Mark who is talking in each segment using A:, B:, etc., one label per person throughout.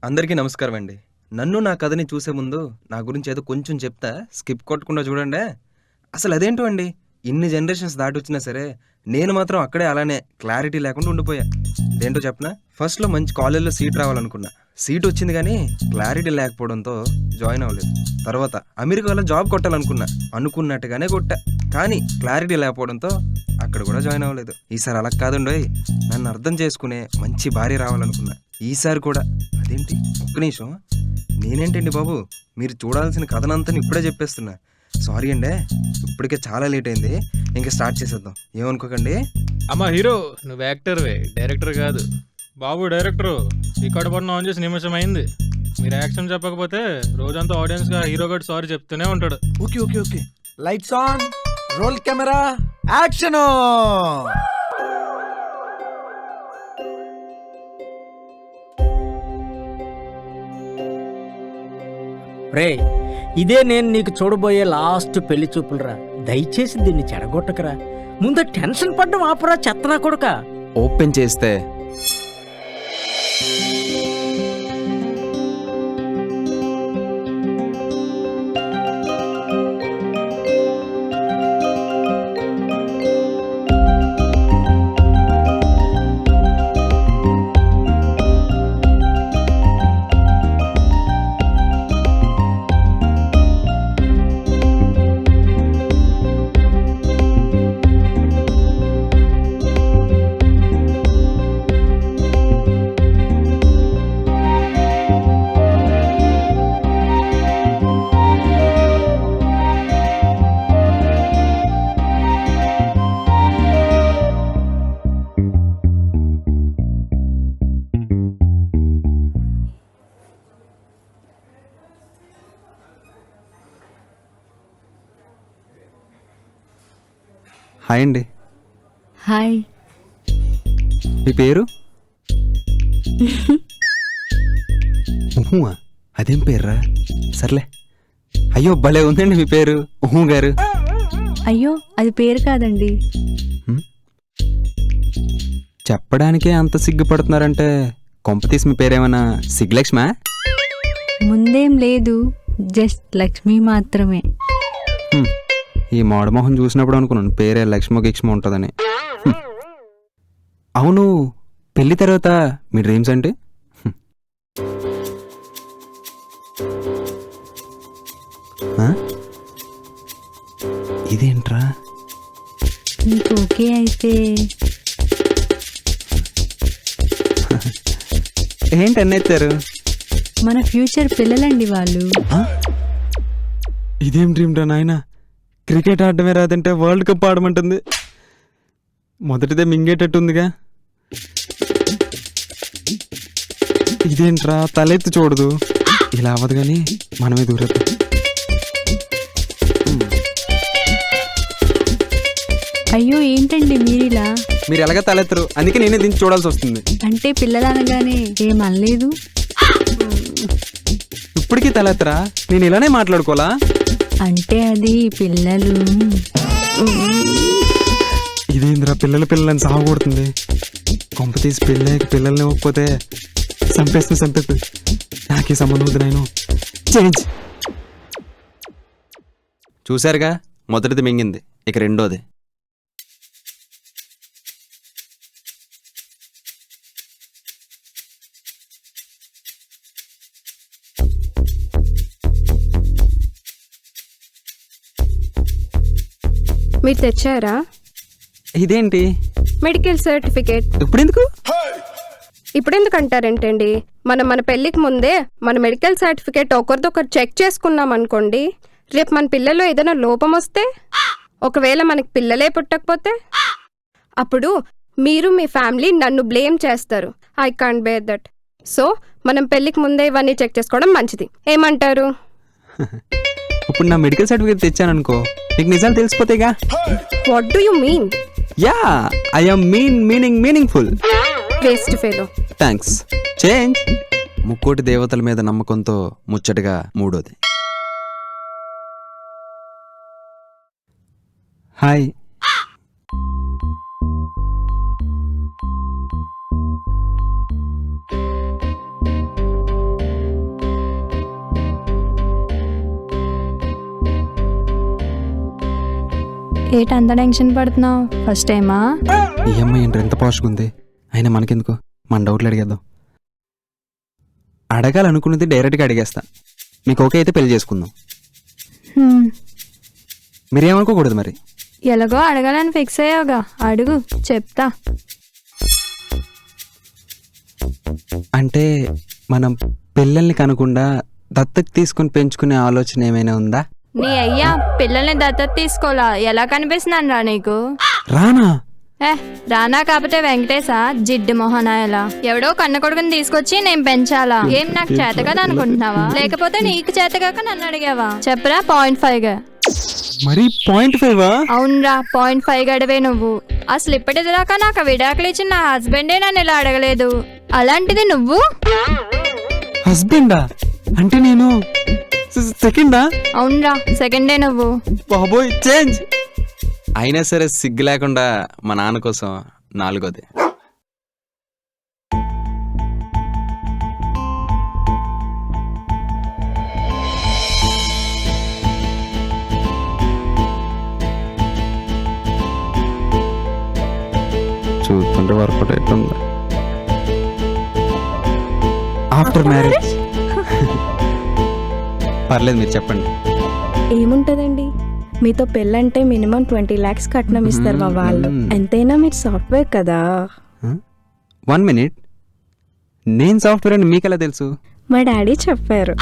A: అందరికీ నమస్కారం అండి. నన్ను నా కథని చూసే ముందు నా గురించి ఏదో కొంచెం చెప్తా, స్కిప్ కొట్టకుండా చూడండి. అసలు అదేంటో అండి, ఇన్ని జనరేషన్స్ దాటొచ్చినా సరే నేను మాత్రం అక్కడే అలానే క్లారిటీ లేకుండా ఉండిపోయా. ఇదేంటో చెప్పనా, ఫస్ట్లో మంచి కాలేజ్లో సీట్ రావాలనుకున్నా. సీట్ వచ్చింది కానీ క్లారిటీ లేకపోవడంతో జాయిన్ అవ్వలేదు. తర్వాత అమెరికాలో జాబ్ కొట్టాలనుకున్నా, అనుకున్నట్టుగానే కొట్టా. కానీ క్లారిటీ లేకపోవడంతో అక్కడ కూడా జాయిన్ అవ్వలేదు. ఈసారి అలా కాదండోయ్, నన్ను అర్థం చేసుకునే మంచి భార్య రావాలనుకున్నా. ఈసారి కూడా అదేంటి, ఒక్క నిమిషం, నేనేంటండి బాబు, మీరు చూడాల్సిన కథనంతా ఇప్పుడే చెప్పేస్తున్నా. సారీ అండి, ఇప్పటికే చాలా లేట్ అయింది. ఇంకా స్టార్ట్ చేసేద్దాం, ఏమనుకోకండి.
B: అమ్మా హీరో, నువ్వు యాక్టర్వే, డైరెక్టర్ కాదు. బాబు డైరెక్టరు, రికార్డ్ బటన్ ఆన్ చేసి నిమిషం అయింది. మీరు యాక్షన్ చెప్పకపోతే రోజంతా ఆడియన్స్గా హీరో గడు సారీ చెప్తూనే ఉంటాడు.
C: Okay okay okay, lights on, roll camera, action.
D: రే, ఇదే నేను నీకు చూడబోయే లాస్ట్ పెళ్లి చూపులరా. దయచేసి దీన్ని చెడగొట్టకరా. ముందు టెన్షన్ పడ్డం ఆపరా చెత్తనా కొడుక.
A: ఓపెన్ చేస్తే హాయ్ అండి.
E: హాయ్.
A: మీ పేరు? ఊహువా, అదేం పేర్రా? సర్లే. అయ్యో భలే ఉందండి మీ పేరు, ఊహు గారు.
E: అయ్యో, అది పేరు కాదండి.
A: చెప్పడానికే అంత సిగ్గుపడుతున్నారంటే కొంపతీసి మీ పేరేమన్నా సిగ్లక్ష్మా?
E: ముందేం లేదు, జస్ట్ లక్ష్మి మాత్రమే.
A: ఈ మోడమోహన్ చూసినప్పుడు అనుకున్నాను పేరే లక్ష్మో గిక్ష్మో ఉంటుందని. అవును, పెళ్లి తర్వాత మీ డ్రీమ్స్ అంటే? ఇదేంట్రా?
E: నీకు ఓకే అయితే
A: ఏంటి అన్నెత్తారు?
E: మన ఫ్యూచర్ పిల్లలండి వాళ్ళు.
A: ఇదేం డ్రీమ్ రా నాయనా, క్రికెట్ ఆడటమే రాదంటే వరల్డ్ కప్ ఆడమంటుంది. మొదటిదే మింగేటట్టుందిగా. ఇదేంట్రా, తలెత్తి చూడదు. ఇలా అవ్వదు కానీ మనమే దూరద్దు.
E: అయ్యో ఏంటండి మీరిలా?
A: మీరు ఎలాగ తలెత్తరు, అందుకే నేనే దించి చూడాల్సి వస్తుంది.
E: అంటే పిల్లలు అనగానే ఏమనలేదు.
A: ఇప్పటికీ తలెత్తరా? నేను ఇలానే మాట్లాడుకోవాలా?
E: అంటే అది పిల్లలు.
A: ఇదేంద్రా, పిల్లలని సాగకూడుతుంది. కొంప తీసి పిల్లల్ని ఇవ్వకపోతే చంపేస్తుంది. నాకే సంబంధం వద్దు, నేను చేంజ్. చూశారుగా, మొదటిది మింగింది, ఇక రెండోది.
F: మీరు తెచ్చారా?
A: ఇదేంటి?
F: Medical certificate. ఇప్పుడెందుకు అంటారేంటండి? మన పెళ్ళికి ముందే మన మెడికల్ సర్టిఫికేట్ ఒకరిదొకరు చెక్ చేసుకున్నాం అనుకోండి, రేపు మన పిల్లల్లో ఏదైనా లోపం వస్తే, ఒకవేళ మనకి పిల్లలే పుట్టకపోతే, అప్పుడు మీరు మీ ఫ్యామిలీ నన్ను బ్లేమ్ చేస్తారు. I can't bear that. So మనం పెళ్ళికి ముందే ఇవన్నీ చెక్ చేసుకోవడం మంచిది. ఏమంటారు?
A: ఇప్పుడు నా మెడికల్ సర్టిఫికేట్ తెచ్చాననుకో, నీకు నిజాలు తెలిసిపోతాయిగా.
F: What do you mean?
A: Yeah, I am meaningful.
F: Waste fellow.
A: Thanks. Change. ముక్కోటి దేవతల మీద నమ్మకంతో ముచ్చటగా మూడోది. హాయ్.
E: ఏట అంత టెన్షన్ పడుతున్నావు? ఫస్ట్ టైమా?
G: ఈ అమ్మాయి ఏంటి ఎంత పాష్గా ఉంది? అయినా మనకెందుకు, మన డౌట్లు అడిగేద్దాం. అడగాలనుకున్నది డైరెక్ట్గా అడిగేస్తా. మీకు ఓకే అయితే పెళ్లి చేసుకుందాం. మీరేమనుకోకూడదు మరి.
E: ఎలాగో అడగాలని ఫిక్స్ అయ్యావుగా, అడుగు చెప్తా.
G: అంటే మనం పిల్లల్ని కనకుండా దత్తత తీసుకుని పెంచుకునే ఆలోచన ఏమైనా ఉందా?
E: నీ అయ్యా పిల్లల్ని దత్తత తీసుకోలా, ఎలా కనిపిస్తున్నాను రా నీకు?
G: రానా?
E: రానా కాకపోతే వెంకటేశా జిడ్డు మొహనాయలా? ఎవడో కన్న కొడుకుని తీసుకొచ్చి నేను పెంచాలా? ఏం నాకు చేత కదా అనుకుంటున్నావా? లేకపోతే నీకు చేతగాక నన్ను అడిగావా? చెప్పరా 0.5గా?
G: మరి 0.5?
E: అవునరా 0.5 గడివే నువ్వు. అసలు ఇప్పటిదాకా నాకు విడాకులు ఇచ్చిన నా హస్బెండే నన్ను ఇలా అడగలేదు, అలాంటిది నువ్వు?
G: హస్బెండా? అంటే నేను సెకండా?
E: అవునరా సెకండే నువ్వు.
G: బాబోయ్ చేంజ్. అయినా సరే సిగ్గు లేకుండా మా నాన్న కోసం 4ది. చూస్తుంటే వర్కౌట్ అవుతుంది. After marriage. పర్లేదు, మీరు చెప్పండి.
F: ఏముంటదండి, మీతో పెళ్ళంటే మినిమం 20 lakhs కట్నం ఇస్తారు మా వాళ్ళు. ఎంతైనా మీరు సాఫ్ట్వేర్ కదా.
G: 1 minute, నేను సాఫ్ట్వేర్ అని మీకెలా తెలుసు?
F: మా డాడీ చెప్పారు.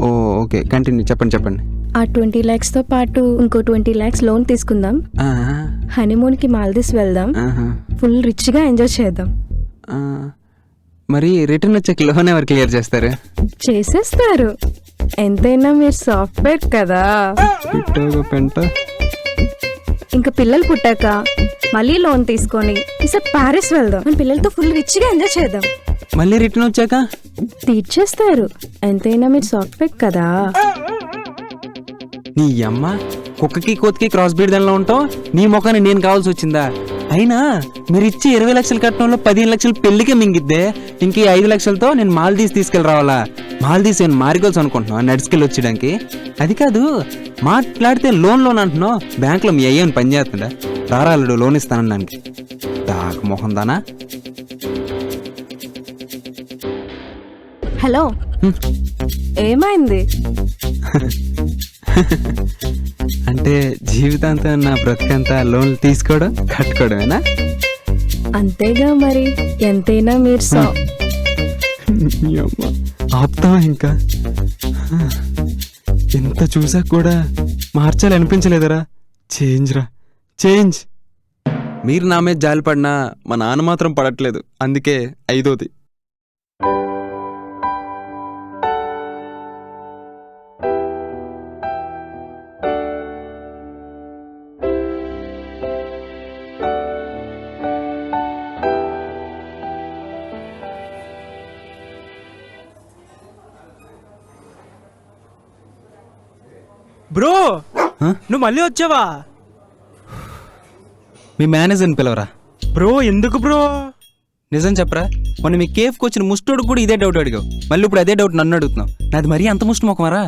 G: ఓ ఓకే, కంటిన్యూ, చెప్పండి.
F: ఆ 20 lakhs తో పాటు ఇంకో 20 lakhs లోన్ తీసుకుందాం, హనీమూన్ కి మాల్దీవ్స్ వెళ్దాం, ఫుల్ రిచ్ గా ఎంజాయ్ చేద్దాం.
G: మరి రిటర్న్ వచ్చే లోన్ ఎవరు క్లియర్ చేస్తారు?
F: చేసేస్తారు, ఎంతైనా మీరు సాఫ్ట్వేర్ కదా.
G: పెంట.
F: ఇంకా పిల్లలు పుట్టాక మళ్ళీ లోన్ తీసుకొని ఈసారి ప్యారిస్ వెళ్దాం, మన పిల్లలతో ఫుల్ రిచ్ గా ఎంజాయ్ చేద్దాం.
G: మళ్ళీ రిటర్న్ వచ్చాక
F: తీర్చేస్తారు, ఎంతైనా మీరు సాఫ్ట్వేర్ కదా.
G: నీ అమ్మ, కుక్కకి కోతికి క్రాస్ బ్రీడ్ దానిలో ఉంటావు, నీ ముఖాన్ని నేను కావాల్సి వచ్చిందా? అయినా మీరు ఇచ్చే 20 లక్షల కట్నంలో 15 లక్షలు పెళ్లికే మింగిద్దే. ఇంక 5 లక్షలతో నేను మాల్దీవ్స్ తీసుకెళ్ళి రావాలా? మాల్దీవ్స్ నేను మారిగోల్స్ అనుకుంటున్నావు నడుచుకెళ్ళి వచ్చేయడానికి? అది కాదు, మాట్లాడితే లోన్ అంటున్నావు. బ్యాంకులో మీ అయ్యని పని చేస్తుందా? రారాలుడు లోన్ ఇస్తానడానికి దాకా మొహం దానా.
F: హలో, ఏమైంది?
G: అంటే జీవితాంతం నా బ్రతికంతా లోన్లు తీసుకోవడం కట్టుకోవడమేనా?
F: అంతేగా మరి, ఎంతైనా మీరు
G: ఆపుతావా ఇంకా? ఎంత చూసా కూడా మార్చాలి అనిపించలేదరా? చేంజ్. మీరు నా మీద జాలి పడినా మా నాన్న మాత్రం పడట్లేదు, అందుకే 5ది.
C: బ్రో, నువ్వు మళ్ళీ వచ్చావా?
G: మీ మేనేజర్ని పిలవరా.
C: బ్రో ఎందుకు బ్రో?
G: నిజం చెప్పరా, మొన్న మీ కేఫ్కి వచ్చిన ముస్టోడు కూడా ఇదే డౌట్ అడిగావు, మళ్ళీ ఇప్పుడు అదే డౌట్ నన్ను అడుగుతున్నావు. నాది మరీ అంత ముష్టి మొక్కమారా?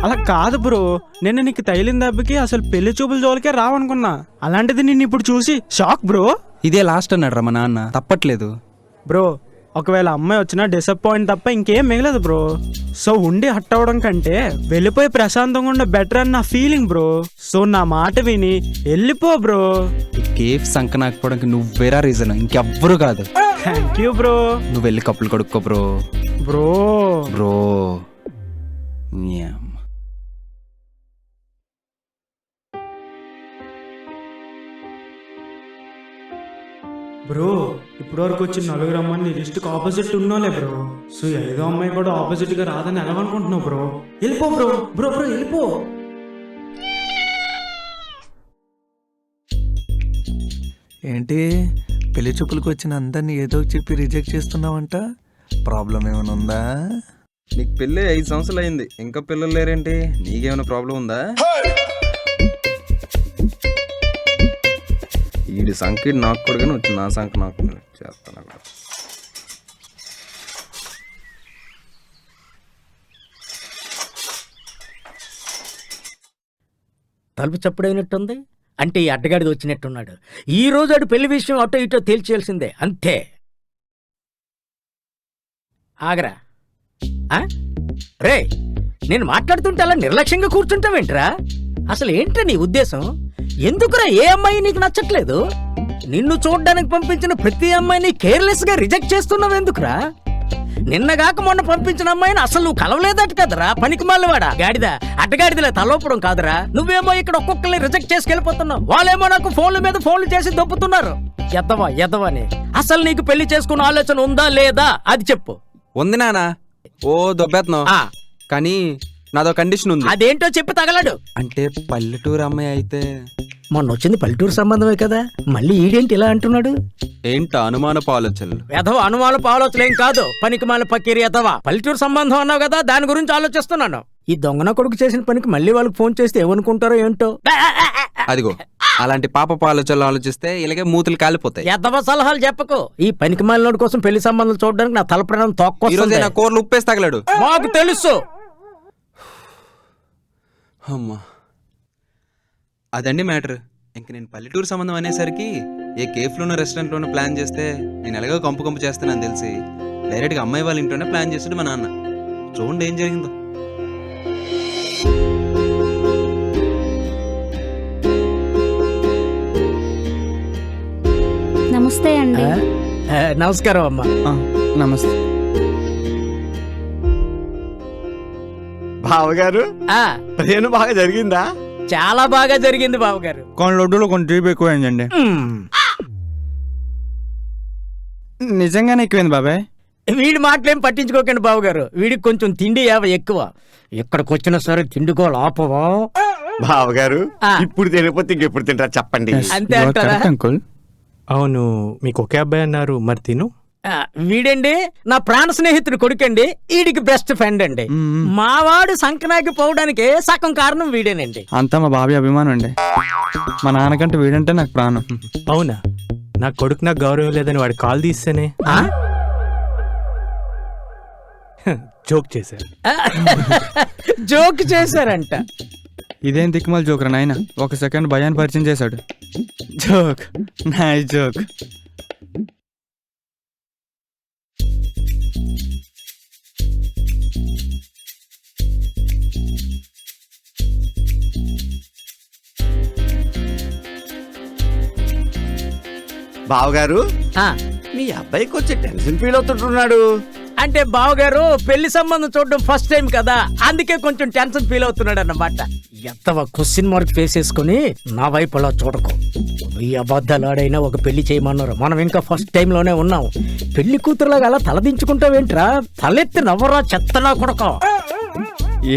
C: అలా కాదు బ్రో, నేను నీకు తగిలిన దెబ్బకి అసలు పెళ్లి చూపుల జోలికే రావనుకున్నా, అలాంటిది నిన్ను ఇప్పుడు చూసి షాక్ బ్రో.
G: ఇదే లాస్ట్ అన్నాడు రా మా నాన్న, తప్పట్లేదు
C: బ్రో. ఒకవేళ అమ్మాయి వచ్చినా డిసప్పాయింట్ తప్ప ఇంకేం మిగలదు బ్రో. సో ఉండి హట్ అవ్వడం కంటే వెళ్ళిపోయి ప్రశాంతంగా ఉండే బెటర్ అని నా ఫీలింగ్ బ్రో. సో నా మాట విని వెళ్ళిపో బ్రో.
G: ఈ కేఫ్ సంకనాకపోవడానికి నువ్వేరా రీజన్, ఇంకెవ్వరు కాదు.
C: Thank you bro.
G: నువ్వు వెళ్ళి కప్పులు కొడుక్కో బ్రో.
C: బ్రో బ్రో, ఇప్పటి వరకు వచ్చిన 4 అమ్మాయిని లిస్ట్కి ఆపోజిట్ ఉన్నోలే బ్రో. సో 5వ అమ్మాయి కూడా ఆపోజిట్ గా రాదని ఎలా అనుకుంటున్నావు బ్రో? వెళ్ళిపో బ్రో వెళ్ళిపో.
H: ఏంటి, పెళ్లి చూపులకు వచ్చిన అందరినీ ఏదో చెప్పి రిజెక్ట్ చేస్తున్నావంట? ప్రాబ్లం ఏమైనా ఉందా?
A: నీకు పెళ్ళి 5 సంవత్సరాలు అయింది, ఇంకా పిల్లలు లేరేంటి? నీకేమైనా ప్రాబ్లం ఉందా? ఈడి సంఖ్య నాకు కూడా కానీ వచ్చింది, నా సంఖ్య నాకు చేస్తాను అక్కడ.
D: తలుపు చప్పుడైనట్టుంది. అంటే ఈ అడ్డగాడిది వచ్చినట్టున్నాడు. ఈ రోజు ఆడు పెళ్లి విషయం అటో ఇటో తేల్చేయాల్సిందే, అంతే. ఆగరా. రే, నేను మాట్లాడుతుంటే అలా నిర్లక్ష్యంగా కూర్చుంటావేంట్రా? అసలు ఏంట్రా నీ ఉద్దేశం? ఎందుకురా ఏ అమ్మాయి నీకు నచ్చట్లేదు? నిన్ను చూడ్డానికి పంపించిన ప్రతి అమ్మాయిని కేర్లెస్ గా రిజెక్ట్ చేస్తున్నావెందుకురా? నిన్నగాక మొన్న పంపించిన అమ్మాయిని అసలు నువ్వు కలవలేదట కదరా, పనికి మాలివాడా గాడిద. అడ్డగాడిదలే తలోపడం కాదురా. నువ్వేమో ఇక్కడ ఒక్కొక్కరిని రిజెక్ట్ చేసుకెళ్ళిపోతున్నావు, వాళ్ళేమో నాకు ఫోన్ల మీద ఫోన్లు చేసి దొబ్బుతున్నారు. ఎద్దవని అసలు నీకు పెళ్లి చేసుకున్న ఆలోచన ఉందా లేదా అది చెప్పు.
G: ఉంది నానా, ఓ దొబ్బెత్తున్నావు. కానీ నాదో కండిషన్ ఉంది.
D: అదేంటో చెప్పి తగలడు.
G: అంటే పల్లెటూరు అమ్మాయి అయితే.
D: మొన్న వచ్చింది పల్లెటూరు సంబంధమే కదా, మళ్ళీ ఈడేంటి ఇలా అంటున్నాడు?
G: ఏంట అనుమానపు ఆలోచనలు?
D: ఎదవ అనుమానపు ఆలోచనలేం కాదు, పనికి మాల పక్కీరి ఎదవ. పల్లెటూరు సంబంధం అన్నావు కదా, దాని గురించి ఆలోచిస్తున్నాను. ఈ దొంగన కొడుకు చేసిన పనికి మళ్ళీ వాళ్ళకి ఫోన్ చేస్తే ఏమనుకుంటారో ఏంటో.
G: అదిగో అలాంటి పాపపు ఆలోచనలు ఆలోచిస్తే ఇలాగే మూతులు కాలిపోతాయి.
D: ఎదవ సలహాలు చెప్పకు. ఈ పనికి మాలినోడి కోసం పెళ్లి సంబంధం చూడడానికి నా తల ప్రాణం తొక్కొస్తుంది.
G: నా కూరలు ఉప్పేసి తగలడు.
D: మాకు తెలుసు.
G: అమ్మా, అదండి మ్యాటర్. ఇంక నేను పల్లెటూరు సంబంధం అనేసరికి ఏ కేఫ్లోనో రెస్టారెంట్లోనో ప్లాన్ చేస్తే నేను ఎలాగో కంపు చేస్తానని తెలిసి డైరెక్ట్గా అమ్మాయి వాళ్ళ ఇంట్లోనే ప్లాన్ చేసాడు మా నాన్న. చూడండి ఏం జరిగిందో.
I: నమస్తే అండి.
D: నమస్కారం అమ్మా.
G: నమస్తే
J: బావగారు. ట్రైన్ బాగా జరిగిందా?
D: చాలా బాగా జరిగింది బావగారు.
K: కొన్ని లడ్డూలో కొన్ని తీపి ఎక్కువైందండి. నిజంగానే ఎక్కువైంది బాబాయ్.
D: వీడి మాటలేం పట్టించుకోకండి బావగారు, వీడికి కొంచెం తిండి ఎక్కువ. ఇక్కడికి వచ్చిన సరే తిండికో లాపవా
J: బావగారు? ఇప్పుడు తినకపోతే ఇంకెప్పుడు తింటారా చెప్పండి.
D: అంతే అంటారా?
K: అంకుల్,
C: అవును, మీకు ఒకే అబ్బాయి అన్నారు, మరి తిను.
D: వీడండి నా ప్రాణ స్నేహితుడు కొడుకండి, వీడికి బెస్ట్ ఫ్రెండ్ అండి. మావాడు సంకనాకి పోవడానికి సగం కారణం వీడేనండి.
K: అంతా మా బాబాయ్ అభిమానం అండి. మా నాన్నకంటే వీడంటే నాకు ప్రాణం.
C: అవునా? నా కొడుకు నాకు గౌరవం లేదని వాడు కాల్ తీస్తేనే జోక్ చేశారు.
D: జోక్ చేశారంట.
K: ఇదేం దిక్కుమాల జోక్ రా నాయన. ఒక సెకండ్ భయాన్ని పరిచయం చేశాడు. Joke, nice joke.
J: బావగారు, మీ అబ్బాయి కొంచెం టెన్షన్ ఫీల్ అవుతుంటున్నాడు.
D: అంటే బావగారు పెళ్లి సంబంధం చూడడం ఫస్ట్ టైం కదా, అందుకే కొంచెం టెన్షన్ ఫీల్ అవుతున్నాడు అన్నమాట. ఎంతవ క్వశ్చన్ మార్క్ ఫేస్ చేసుకుని నా వైపు అలా చూడకు. ఈ అబద్ధాలాడైనా ఒక పెళ్లి చేయమన్నారు, మనం ఇంకా ఫస్ట్ టైం లోనే ఉన్నాం. పెళ్లి కూతురులాగా అలా తలదించుకుంటావేంట్రా? తలెత్తి నవ్వరా చెత్తనా కొడక.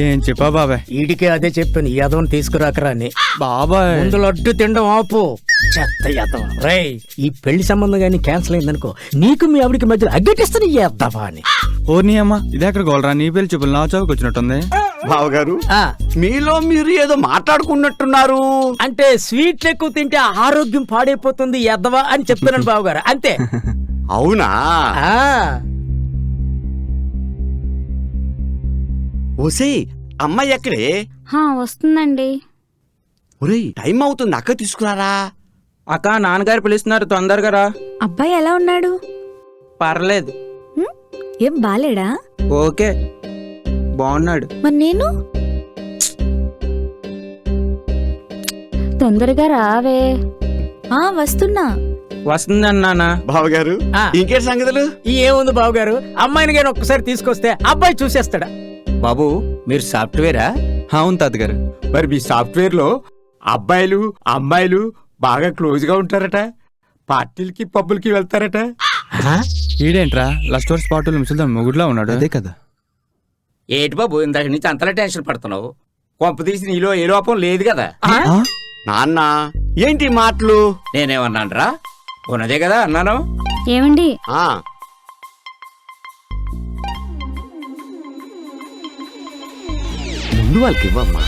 K: ఏం చెప్పా బాబాయ్?
D: ఈడికే అదే చెప్పాను, ఈ యదవని తీసుకురాకరా అని.
K: బాబాయ్
D: ముందు లడ్డు తినడం ఆపు, చెత్త యదవ. రేయ్, ఈ పెళ్లి సంబంధం కానీ క్యాన్సిల్ అయిందనుకో, నీకు మీ ఆవిడికి మధ్యలో అగ్గటిస్తాను ఎద్దవా అని.
K: ఓ నీ అమ్మ, ఇది ఎక్కడ గోలరా? నీ పెళ్లి చూపులు నా చౌకి వచ్చినట్టుంది.
J: బావగారు, మీలో మీరు ఏదో మాట్లాడుకున్నట్టున్నారు.
D: అంటే స్వీట్లు ఎక్కువ తింటే ఆరోగ్యం పాడైపోతుంది ఎద్దవా అని చెప్తున్నాను బావగారు, అంతే.
J: అవునా? ఓసే, అమ్మాయి ఎక్కడే?
I: వస్తుందండి.
J: ఒరేయ్, టైం అవుతుంది, అక్క తీసుకురారా.
G: అక్క, నాన్నగారు పిలుస్తున్నారు, తొందరగా రా.
I: అబ్బాయి ఎలా ఉన్నాడు?
G: పర్లేదు.
I: ఏం బాలేడా?
G: ఓకే, బాగున్నాడు.
I: మరి నేను? తొందరగా రావే. వస్తున్నా.
G: వస్తుందన్నా.
J: బావగారు, ఇంకేంటి సంగతులు?
D: ఏముంది బావగారు, అమ్మాయిని కానీ ఒక్కసారి తీసుకొస్తే అబ్బాయి చూసేస్తాడా.
J: బాబు, మీరు సాఫ్ట్వేరా?
G: అవును తాతగారు.
J: మరి మీ సాఫ్ట్వేర్ లో అబ్బాయిలు అమ్మాయిలు బాగా క్లోజ్ గా ఉంటారట, పార్టీలకి పబ్బులకి వెళ్తారట.
K: ఈడేంట్రా లస్టోర్ స్పాట్ ముసలిదా మొగుడులా ఉన్నాడు?
G: అదే కదా.
J: ఏంటి బాబు, ఇందాక నుంచి అంతలా టెన్షన్ పడుతున్నావు? కొంప తీసి నీలో ఏ లోపం లేదు కదా? నాన్న, ఏంటి మాటలు? నేనేమన్నాను రా? ఉన్నదే కదా అన్నాను.
I: ఏమండి?
J: ముందు వాళ్ళకి ఇవ్వమ్మా.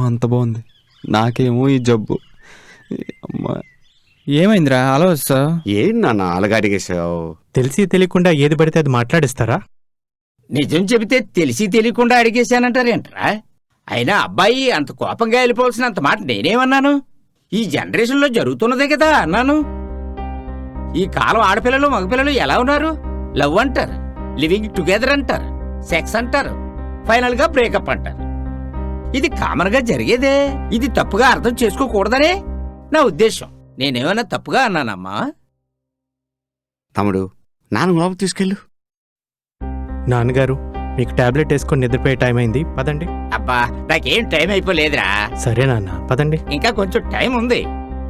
G: అంత బాగుంది, నాకేమో ఈ జబ్బు. అమ్మా,
K: ఏమైందిరా అలా వస్తా?
J: ఏంటి నాన్న అలాగా అడిగేశావు?
C: తెలిసి తెలియకుండా ఏది పడితే అది మాట్లాడిస్తారా?
J: నిజం చెబితే తెలిసి తెలియకుండా అడిగేశానంటారేంట్రా? అయినా అబ్బాయి అంత కోపంగా వెళ్ళిపోవాల్సినంత మాట నేనేమన్నాను? ఈ జనరేషన్లో జరుగుతున్నదే కదా అన్నాను. ఈ కాలం ఆడపిల్లలు మగపిల్లలు ఎలా ఉన్నారు? లవ్ అంటారు, లివింగ్ టుగెదర్ అంటారు, సెక్స్ అంటారు, ఫైనల్ గా బ్రేకప్ అంటారు. ఇది కామన్ గా జరిగేదే. ఇది తప్పుగా అర్థం చేసుకోకూడదనే నా ఉద్దేశం. నేనేమన్నా తప్పుగా అన్నానమ్మా? తమ్ముడు, నాన్న లోపల తీసుకెళ్ళు.
C: నాన్నగారు, మీకు టాబ్లెట్ వేసుకొని నిద్రపోయే టైం అయింది, పదండి.
J: అబ్బా, నాకేం టైం అయిపోలేదురా.
C: సరే నాన్న, పదండి.
J: ఇంకా కొంచెం టైం ఉంది.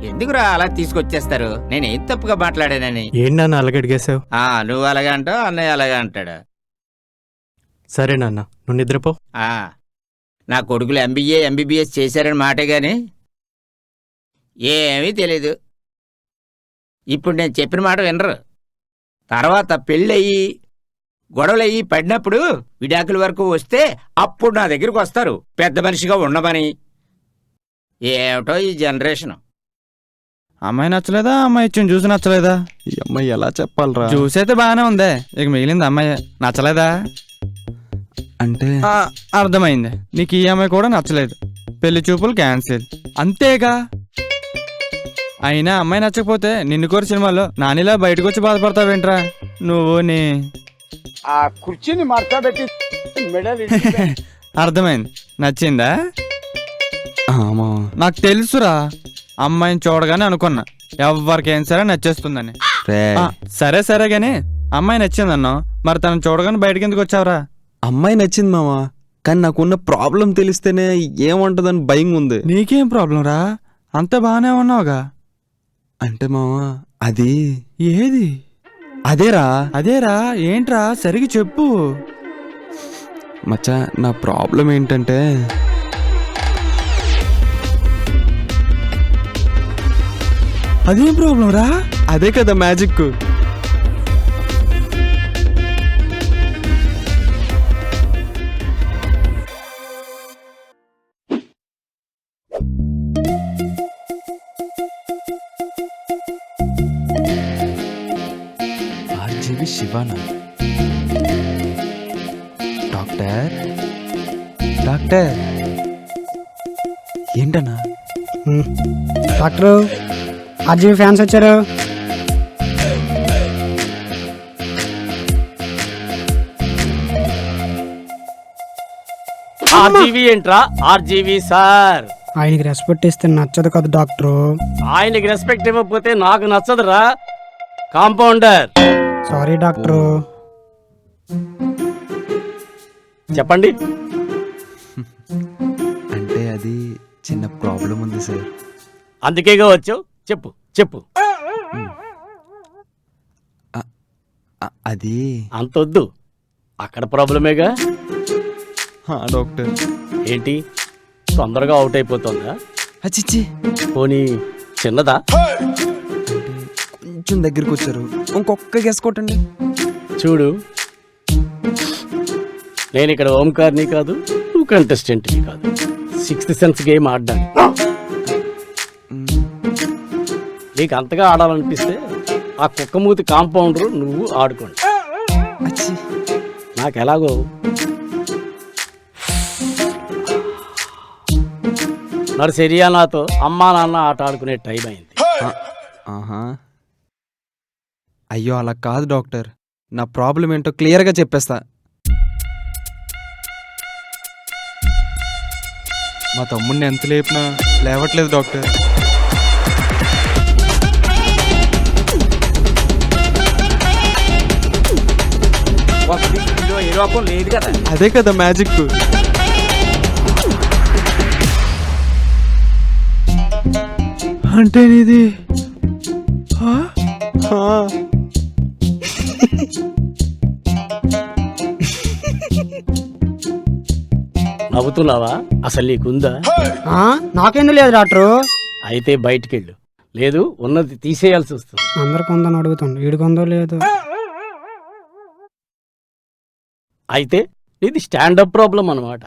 J: ఎందుకురా అలా తీసుకొచ్చేస్తారు? నేనేం తప్పుగా మాట్లాడానని?
C: ఏం నాన్న అలాగడిగేశావు?
J: నువ్వు అలాగా అంటావు, అన్నయ్య అలాగా అంటాడు.
C: సరే నాన్న, నువ్వు నిద్రపో.
J: నా కొడుకులు MBA MBBS చేశారని మాటే గాని ఏమీ తెలీదు. ఇప్పుడు నేను చెప్పిన మాట వినరు. తర్వాత పెళ్ళయి గొడవలయ్యి పడినప్పుడు విడాకుల వరకు వస్తే అప్పుడు నా దగ్గరికి వస్తారు పెద్ద మనిషిగా ఉండమని. ఏమిటో ఈ జనరేషన్.
K: అమ్మాయి నచ్చలేదా? అమ్మాయి ఇచ్చిన జ్యూస్ నచ్చలేదా?
G: ఈ అమ్మాయి ఎలా చెప్పాలరా?
K: జ్యూస్ అయితే బాగానే ఉందే, ఇక మిగిలింది అమ్మాయి. నచ్చలేదా
G: అంటే
K: అర్థమైంది, నీకు ఈ అమ్మాయి కూడా నచ్చలేదు. పెళ్లి చూపులు క్యాన్సిల్, అంతేగా. అయినా అమ్మాయి నచ్చకపోతే నిన్ను కోరి సినిమాలో నానిలా బయటకు వచ్చి బాధపడతావేంట్రా నువ్వు? నీ
J: కుర్చీని మార్చబెట్టి
K: అర్థమైంది, నచ్చిందా?
G: ఆమా,
K: నాకు తెలుసురా, అమ్మాయిని చూడగానే అనుకున్నా ఎవరికేం సరే నచ్చేస్తుందని. సరే సరే గాని అమ్మాయి నచ్చిందన్నావు, మరి తను చూడగానే బయటకి ఎందుకు వచ్చావురా?
G: అమ్మాయి నచ్చింది మామా, కానీ నాకున్న ప్రాబ్లం తెలిస్తేనే ఏముంటదని భయం ఉంది.
K: నీకేం ప్రాబ్లం రా? అంత బాగానే ఉన్నావుగా.
G: అంటే మామా, అది
K: ఏది?
G: అదేరా.
K: అదేరా ఏంట్రా? సరిగ్గా చెప్పు.
G: మచ్చా, నా ప్రాబ్లం ఏంటంటే
K: అదేం ప్రాబ్లం రా?
G: అదే కదా మ్యాజిక్. ఆర్జీవి శివానా? డాక్టర్ డాక్టర్ ఏంటన్నా?
C: డాక్టర్, ఆర్జీవి ఫ్యాన్స్ వచ్చారు.
D: ఆర్జీవి ఏంట్రా? RGV sir.
C: ఆయనకి రెస్పెక్ట్ ఇస్తే నచ్చదు కదా డాక్టర్.
D: ఆయనకి రెస్పెక్ట్ ఇవ్వకపోతే నాకు నచ్చదురా కాంపౌండర్.
C: Sorry doctor.
D: చెప్పండి.
G: అంటే అది చిన్న ప్రాబ్లం ఉంది సార్.
D: అందుకేగా వచ్చావు, చెప్పు చెప్పు.
G: అది
D: అంతొద్దు, అక్కడ ప్రాబ్లమేగా.
G: డాక్టర్,
D: ఏంటి తొందరగా అవుట్ అయిపోతుందా?
G: అచ్చిచ్చి,
D: పోనీ చిన్నదా?
G: కొంచెం దగ్గరికి వచ్చారు, ఇంకొక్క గెస్ కొట్టండి.
D: చూడు, నేను ఇక్కడ ఓంకార్ని కాదు, నువ్వు కంటెస్టెంట్ని కాదు. 6th sense game ఆడ్డాను. నీకు అంతగా ఆడాలనిపిస్తే ఆ కుక్కమూతి కాంపౌండర్ నువ్వు ఆడుకోండి. నాకు ఎలాగో నర్సరియా నాతో అమ్మా నాన్న ఆట ఆడుకునే టైం అయింది.
G: అయ్యో అలా కాదు డాక్టర్, నా ప్రాబ్లం ఏంటో క్లియర్గా చెప్పేస్తా. మా తమ్ముడిని ఎంత లేపినా లేవట్లేదు డాక్టర్.
J: ఏ లోపం లేదు కదా.
G: అదే కదా మ్యాజిక్.
K: అంటే నీది
D: నవ్వుతున్నావా? అసలు నీకుందా?
C: నాకెందుకు లేదు డాక్టర్.
D: అయితే బయటికెళ్ళు, లేదు ఉన్నది తీసేయాల్సి వస్తుంది.
C: అందరికి ఉందని అడుగుతాను, ఈడుకుందో లేదు.
D: అయితే ఇది స్టాండప్ ప్రాబ్లం అన్నమాట.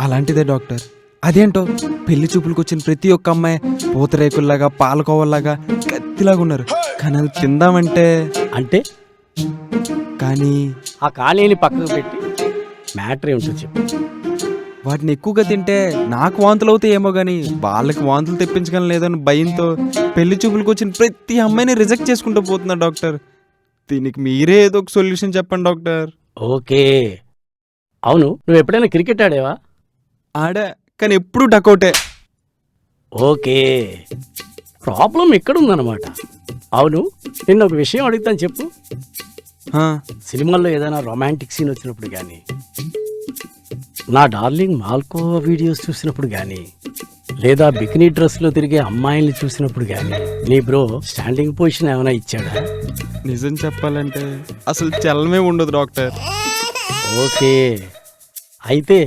G: అలాంటిదే డాక్టర్, అదేంటో పెళ్లి చూపులకు వచ్చిన ప్రతి ఒక్క అమ్మాయి పూతరేకుల్లాగా పాలకోవల్లాగా కత్తిలాగా ఉన్నారు. కానీ అది తిందామంటే
D: అంటే
G: కానీ
D: ఆ ఖాళీని పక్కకు పెట్టి మ్యాటర్ ఏమిటో చెప్పు.
G: వాటిని ఎక్కువగా తింటే నాకు వాంతులు అవుతాయేమో కానీ వాళ్ళకి వాంతులు తెప్పించగలం లేదని భయంతో పెళ్లి చూపులకు వచ్చిన ప్రతి అమ్మాయిని రిజెక్ట్ చేసుకుంటూ పోతున్నా డాక్టర్. దీనికి మీరే ఏదో ఒక సొల్యూషన్ చెప్పండి డాక్టర్.
D: ఓకే, అవును నువ్వు ఎప్పుడైనా క్రికెట్ ఆడేవా?
G: ఆడా, కానీ ఎప్పుడు డకౌటే.
D: ఓకే, ప్రాబ్లం ఇక్కడ ఉందన్నమాట. అవును నిన్న ఒక విషయం అడుగుతాను చెప్పు. సినిమాల్లో ఏదైనా రొమాంటిక్ సీన్ వచ్చినప్పుడు కానీ, నా డార్లింగ్ మాల్కోవా వీడియోస్ చూసినప్పుడు కానీ, లేదా బికినీ డ్రెస్లో తిరిగే అమ్మాయిల్ని చూసినప్పుడు కానీ నీ బ్రో స్టాండింగ్ పొజిషన్ ఏమైనా ఇచ్చాడా?
G: నిజం చెప్పాలంటే అసలు చల్లమే ఉండదు డాక్టర్.
D: ఓకే, అయితే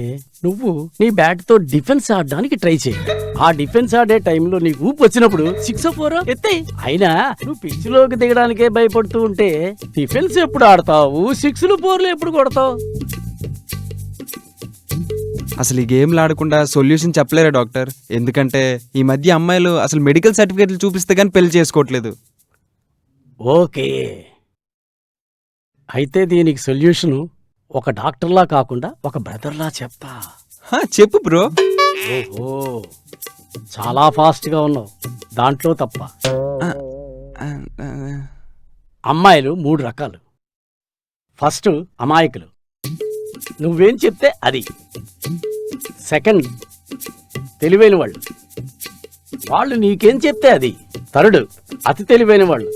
D: నువ్వు నీ బ్యాట్తో డిఫెన్స్ ఆడడానికి ట్రై చేయి. ఆ డిఫెన్స్ ఆడే టైంలో నీకు ఊపు వచ్చినప్పుడు 6 4 ఎత్తే. అయినా నువ్వు పిచ్చిలోకి దిగడానికే భయపడుతూ ఉంటే డిఫెన్స్ ఎప్పుడు ఆడతావు? 6 4 ఎప్పుడు కొడతావు?
G: అసలు ఈ గేమ్లు ఆడకుండా సొల్యూషన్ చెప్పలేరా డాక్టర్? ఎందుకంటే ఈ మధ్య అమ్మాయిలు అసలు మెడికల్ సర్టిఫికేట్లు చూపిస్తే కానీ పెళ్లి చేసుకోవట్లేదు.
D: ఓకే, అయితే దీనికి సొల్యూషన్ ఒక డాక్టర్లా కాకుండా ఒక బ్రదర్లా చెప్తా.
G: చెప్పు బ్రో.
D: ఓహో, చాలా ఫాస్ట్గా ఉన్నావు. దాంట్లో తప్ప. అమ్మాయిలు 3 రకాలు. ఫస్ట్ అమాయకులు, నువ్వేం చెప్తే అది. సెకండ్ తెలివైన వాళ్ళు, వాళ్ళు నీకేం చెప్తే అది. థర్డ్ అతి తెలివైన వాళ్ళు,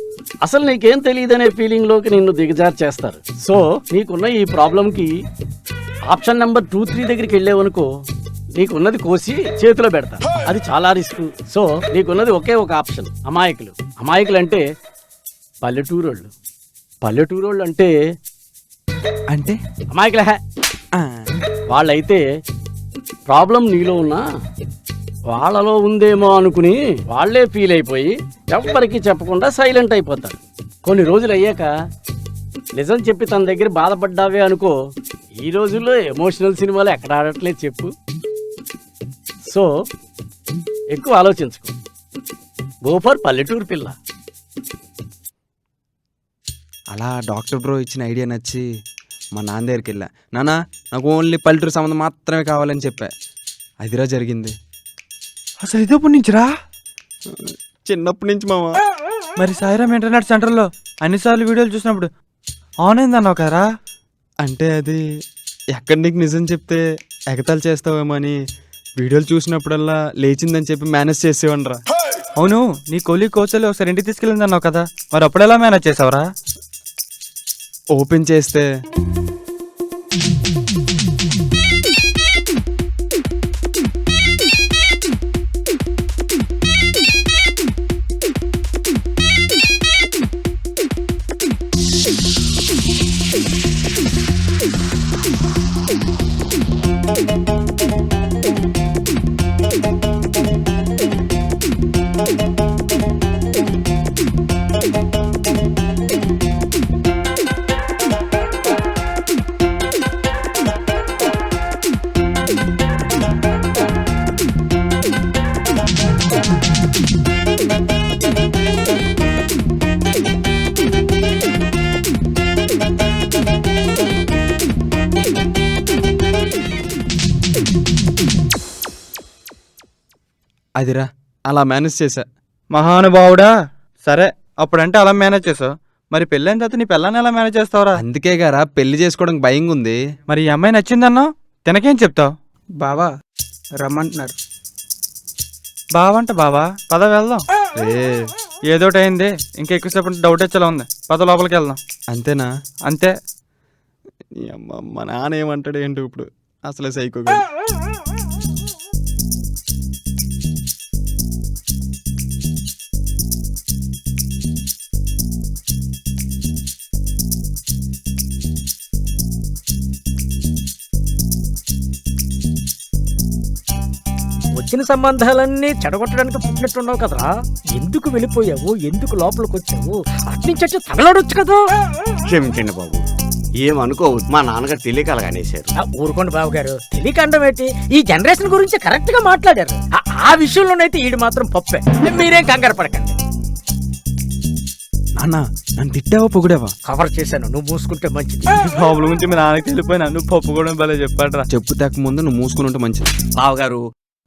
D: అసలు నీకేం తెలియదనే ఫీలింగ్లోకి నిన్ను దిగజారు చేస్తారు. సో నీకున్న ఈ ప్రాబ్లంకి ఆప్షన్ నెంబర్ 2 3 దగ్గరికి వెళ్ళావనుకో, నీకున్నది కోసి చేతిలో పెడతారు. అది చాలా రిస్క్. సో నీకున్నది ఒకే ఒక ఆప్షన్, అమాయకులు. అమాయకులు అంటే పల్లెటూరోళ్ళు. పల్లెటూరోళ్ళు అంటే
G: అంటే
D: అమాయకుల వాళ్ళైతే ప్రాబ్లం నీలో ఉన్నా వాళ్ళలో ఉందేమో అనుకుని వాళ్లే ఫీల్ అయిపోయి ఎవ్వరికి చెప్పకుండా సైలెంట్ అయిపోతారు. కొన్ని రోజులు అయ్యాక నిజం చెప్పి తన దగ్గర బాధపడ్డావే అనుకో, ఈ రోజుల్లో ఎమోషనల్ సినిమాలు ఎక్కడ ఆడట్లేదు చెప్పు. సో ఎక్కువ ఆలోచించుకో. గో ఫర్ పల్లెటూరు పిల్ల.
G: అలా డాక్టర్ బ్రో ఇచ్చిన ఐడియా నచ్చి మా నాన్న దగ్గరికి వెళ్ళా. నాన్న, నాకు ఓన్లీ పల్లెటూరు సంబంధం మాత్రమే కావాలని చెప్పా. అదిరా జరిగింది.
K: అసలు ఇదప్పుడు నుంచిరా?
G: చిన్నప్పటి నుంచి మామ.
K: మరి సాయిరామ్ ఇంటర్నెట్ సెంటర్లో అన్నిసార్లు వీడియోలు చూసినప్పుడు ఆన్ అయిందన్నావు కదరా?
G: అంటే అది ఎక్కడ నీకు నిజం చెప్తే ఎగతాలు చేస్తావేమో అని వీడియోలు చూసినప్పుడల్లా లేచిందని చెప్పి మేనేజ్ చేసేవనరా.
K: అవును, నీ కోహ్లీ కోచ్ ఒకసారి ఇంటికి తీసుకెళ్ళింది అన్నావు కదా, మరి అప్పుడెలా మేనేజ్ చేసావురా?
G: ఓపెన్ చేస్తే అదిరా అలా మేనేజ్ చేశా.
K: మహానుభావుడా. సరే, అప్పుడంటే అలా మేనేజ్ చేసావు, మరి పెళ్ళైన తర్వాత నీ పిల్లని ఎలా మేనేజ్ చేస్తావురా?
G: అందుకే గారా పెళ్లి చేసుకోవడానికి భయంగా ఉంది.
K: మరి ఈ అమ్మాయి నచ్చిందన్నావు, తినకేం చెప్తావు?
C: బావా రమ్మంటున్నారు.
K: బావంట బావా, పద వెళ్దాం. ఏదోటి అయింది, ఇంకా ఎక్కువసేపు డౌట్ వచ్చేలా ఉంది, పద లోపలికి వెళ్దాం.
G: అంతేనా?
K: అంతే.
G: మా నాన్న ఏమంటాడు ఏంటో ఇప్పుడు, అసలే సైకో.
D: వచ్చిన సంబంధాలన్నీ చెడగొట్టడానికి పుట్టినట్టున్నావు కదరా. ఎందుకు వెళ్ళిపోయావు? ఎందుకు లోపలికి వచ్చావు? అట్నుంచి తగలాడొచ్చు కదా.
J: క్షమించండి బాబు,
L: ఏమనుకోవద్దు, మా నాన్నగారు తెలియక అలాగనేశారు.
D: ఊరుకోండి బాబు గారు, తెలియకండం ఏంటి? ఈ జనరేషన్ గురించి కరెక్ట్ గా మాట్లాడారు. ఆ విషయంలోనైతే ఈడు మాత్రం పప్పే. మీరేం కంగారు పడకండి.
G: నాన్న నన్ను తిట్టావా పొగిడావా?
D: కవర్ చేశాను, నువ్వు మూసుకుంటే మంచిది.
K: ప్రాబ్లం గురించి మీ నాన్నకి తెలిపోయినా నువ్వు పప్పు కూడా భలే చెప్పాడురా.
G: చెప్పు తగ్గ ముందు నువ్వు మూసుకుని ఉంటే మంచిది.
L: బావగారు,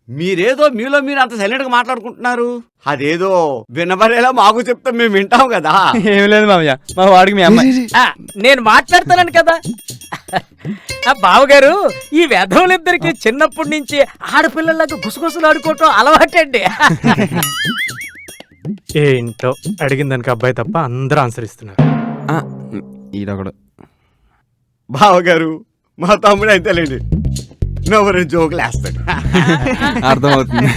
L: మీరేదో మీలో మీరు అంత సైలెంట్ గా మాట్లాడుకుంటున్నారు. అదేదో వినబడేలా మాకు చెప్తే మేము వింటాం కదా.
K: ఏమి లేదు మామయ్య, మా వాడికి మీ అమ్మాయి.
D: నేను మాట్లాడతానని కదా. బావగారు, ఈ వెధవులిద్దరికి చిన్నప్పటి నుంచి ఆడపిల్లలకు గుసగుసలు ఆడుకోవటం అలవాటండి.
C: ఏంటో అడిగిన దానికి అబ్బాయి తప్ప అందరూ ఆన్సర్ ఇస్తున్నారు.
G: ఈడొకడు.
L: బావగారు, మా తమ్ముడు అయితే లేండి నవ్వరు జోకులు వేస్తాడు.
G: అర్థమవుతుంది.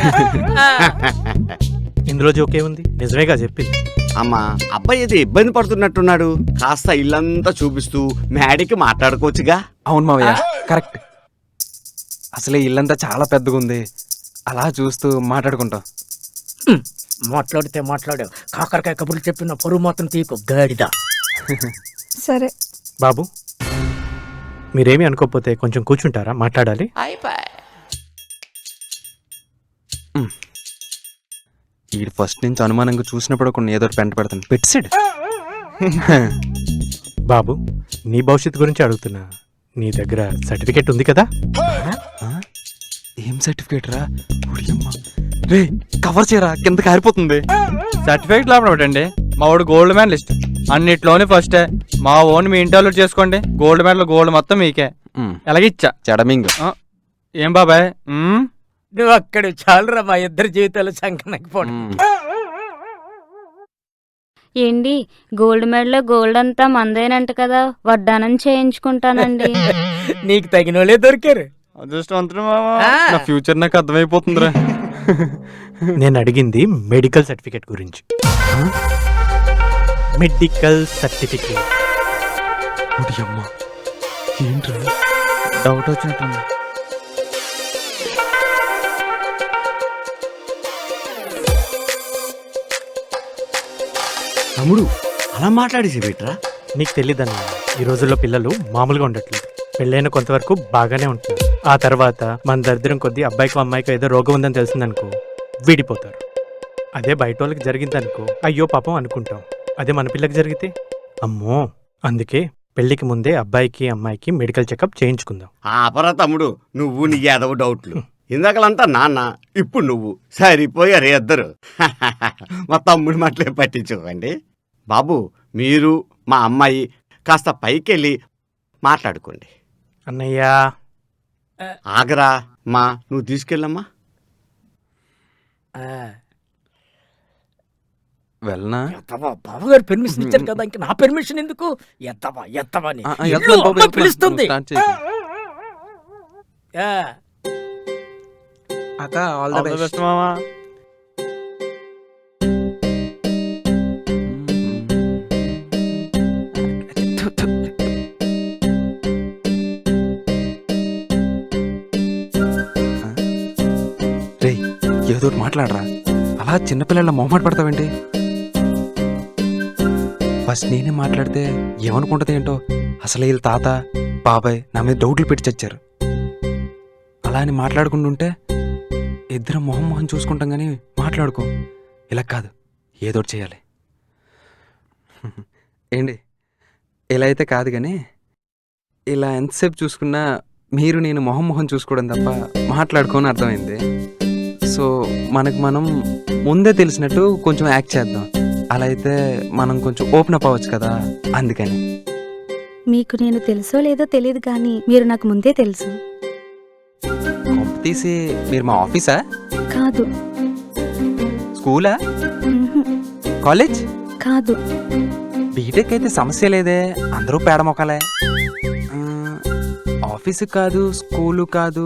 C: ఇందులో జోకే ఉంది, నిజమేగా చెప్పింది.
L: అమ్మా, అబ్బాయి ఏదో ఇబ్బంది పడుతున్నట్టున్నాడు. కాస్త ఇల్లంతా చూపిస్తూ మేడకి మాట్లాడుకోవచ్చుగా.
G: అవును మావయ్య, కరెక్ట్. అసలే ఇల్లంతా చాలా పెద్దగా ఉంది, అలా చూస్తూ మాట్లాడుకుంటాం.
D: మాట్లాడితే మాట్లాడావు, కాకరకాయ కబుర్లు చెప్పిన పొరుగు మాత్రం తీకు గాడిదా.
F: సరే
C: బాబు, మీరేమీ అనుకోకపోతే కొంచెం కూర్చుంటారా? మాట్లాడాలి.
G: ఈడు ఫస్ట్ నుంచి అనుమానంగా చూసినప్పుడు కొన్ని ఏదో పెంట పెడతాను పెట్టాడు.
C: బాబు, నీ భవిష్యత్తు గురించి అడుగుతున్నా. నీ దగ్గర సర్టిఫికేట్ ఉంది కదా?
G: ఏం సర్టిఫికేట్ రా? రే కవర్ చేయరా, కింద కారిపోతుంది.
K: సర్టిఫికేట్ లోపల పెట్టండి. మా వాడు గోల్డ్ మెడల్ లిస్ట్ అన్నిట్లోనే ఫస్టే. మా ఓన్ మీ ఇంటర్వ్యూ చేసుకోండి, గోల్డ్ మెడల్ గోల్డ్ మొత్తం మీకే. ఎలాగిచ్చా
G: చెడమింగ్.
K: ఏం బాబాయ్?
D: నువ్వు అక్కడ చాలురా, మా ఇద్దరి జీవితాలు సంకనకి పోండి.
I: ఏంటి గోల్డ్ మెడల్ గోల్డ్ అంతా మందేనంట కదా, వడ్డానం చేయించుకుంటానండి.
D: నీకు తగిన వాళ్ళే దొరికారు.
K: అదృష్టవంతుడు మామ. నా ఫ్యూచర్ నాకు అర్థమైపోతుందిరా.
C: నేను అడిగింది మెడికల్ సర్టిఫికేట్ గురించి. Medical certificate.
G: ఏంట్రా
K: డౌట్ వచ్చినట్టుంది.
L: తమ్ముడు అలా మాట్లాడేసి బెట్రా.
C: నీకు తెలీదన్న, ఈ రోజుల్లో పిల్లలు మామూలుగా ఉండట్లేదు. పెళ్ళైన కొంతవరకు బాగానే ఉంటుంది. ఆ తర్వాత మన దరిద్రం కొద్దీ అబ్బాయికి అమ్మాయికి ఏదో రోగం ఉందని తెలిసిందనుకో విడిపోతారు. అదే బయట వాళ్ళకి జరిగిందనుకో అయ్యో పాపం అనుకుంటాం. అదే మన పిల్లకి జరిగితే అమ్మో. అందుకే పెళ్లికి ముందే అబ్బాయికి అమ్మాయికి మెడికల్ చెకప్ చేయించుకుందాం.
L: ఆపరా తమ్ముడు, నువ్వు నీ ఏదో డౌట్లు. ఇందాకలంతా నాన్న, ఇప్పుడు నువ్వు సరిపోయారు ఇద్దరు. మా తమ్ముడి మాటలే పట్టించుకోండి. బాబు, మీరు మా అమ్మాయి కాస్త పైకెళ్ళి మాట్లాడుకోండి.
C: అన్నయ్యా
L: ఆగరా మా, నువ్వు తీసుకెళ్ళమ్మా.
G: వెళ్ళనా?
D: బాబుగారు పర్మిషన్ ఇచ్చారు కదా, ఇంక నా పర్మిషన్ ఎందుకు? ఎత్తవా ఎత్తవా అని పిలుస్తుంది.
G: అక్క ఆల్ ద బెస్ట్
K: మామా.
G: రే ఏదో మాట్లాడరా, అలా చిన్నపిల్లల మొహమాట పడతావేంటి? ఫస్ట్ నేనే మాట్లాడితే ఏమనుకుంటుంది ఏంటో. అసలు వీళ్ళ తాత బాబాయ్ నా మీద డౌట్లు పెట్టి చచ్చారు. అలా అని మాట్లాడుకుంటుంటే ఇద్దరం మొహం మొహం చూసుకుంటాం కానీ మాట్లాడుకో. ఇలా కాదు, ఏదో చేయాలి. ఏంటి ఇలా అయితే కాదు కానీ, ఇలా ఎంతసేపు చూసుకున్నా మీరు నేను మొహం మొహం చూసుకోవడం తప్ప మాట్లాడుకోని అర్థమైంది. సో మనకు మనం ముందే తెలిసినట్టు కొంచెం యాక్ట్ చేద్దాం. అలా అయితే మనం కొంచెం ఓపెన్ అప్ అవ్వచ్చు కదా, అందుకని.
I: మీకు నేను తెలుసో లేదో తెలియదు కానీ మీరు నాకు ముందే తెలుసు.
G: తీసి మీరు మా ఆఫీసా?
I: కాదు.
G: స్కూలా? కాలేజ్?
I: కాదు.
G: బీటెక్ అయితే సమస్య లేదే, అందరూ పేడ మొక్కలే. ఆఫీసు కాదు, స్కూలు కాదు,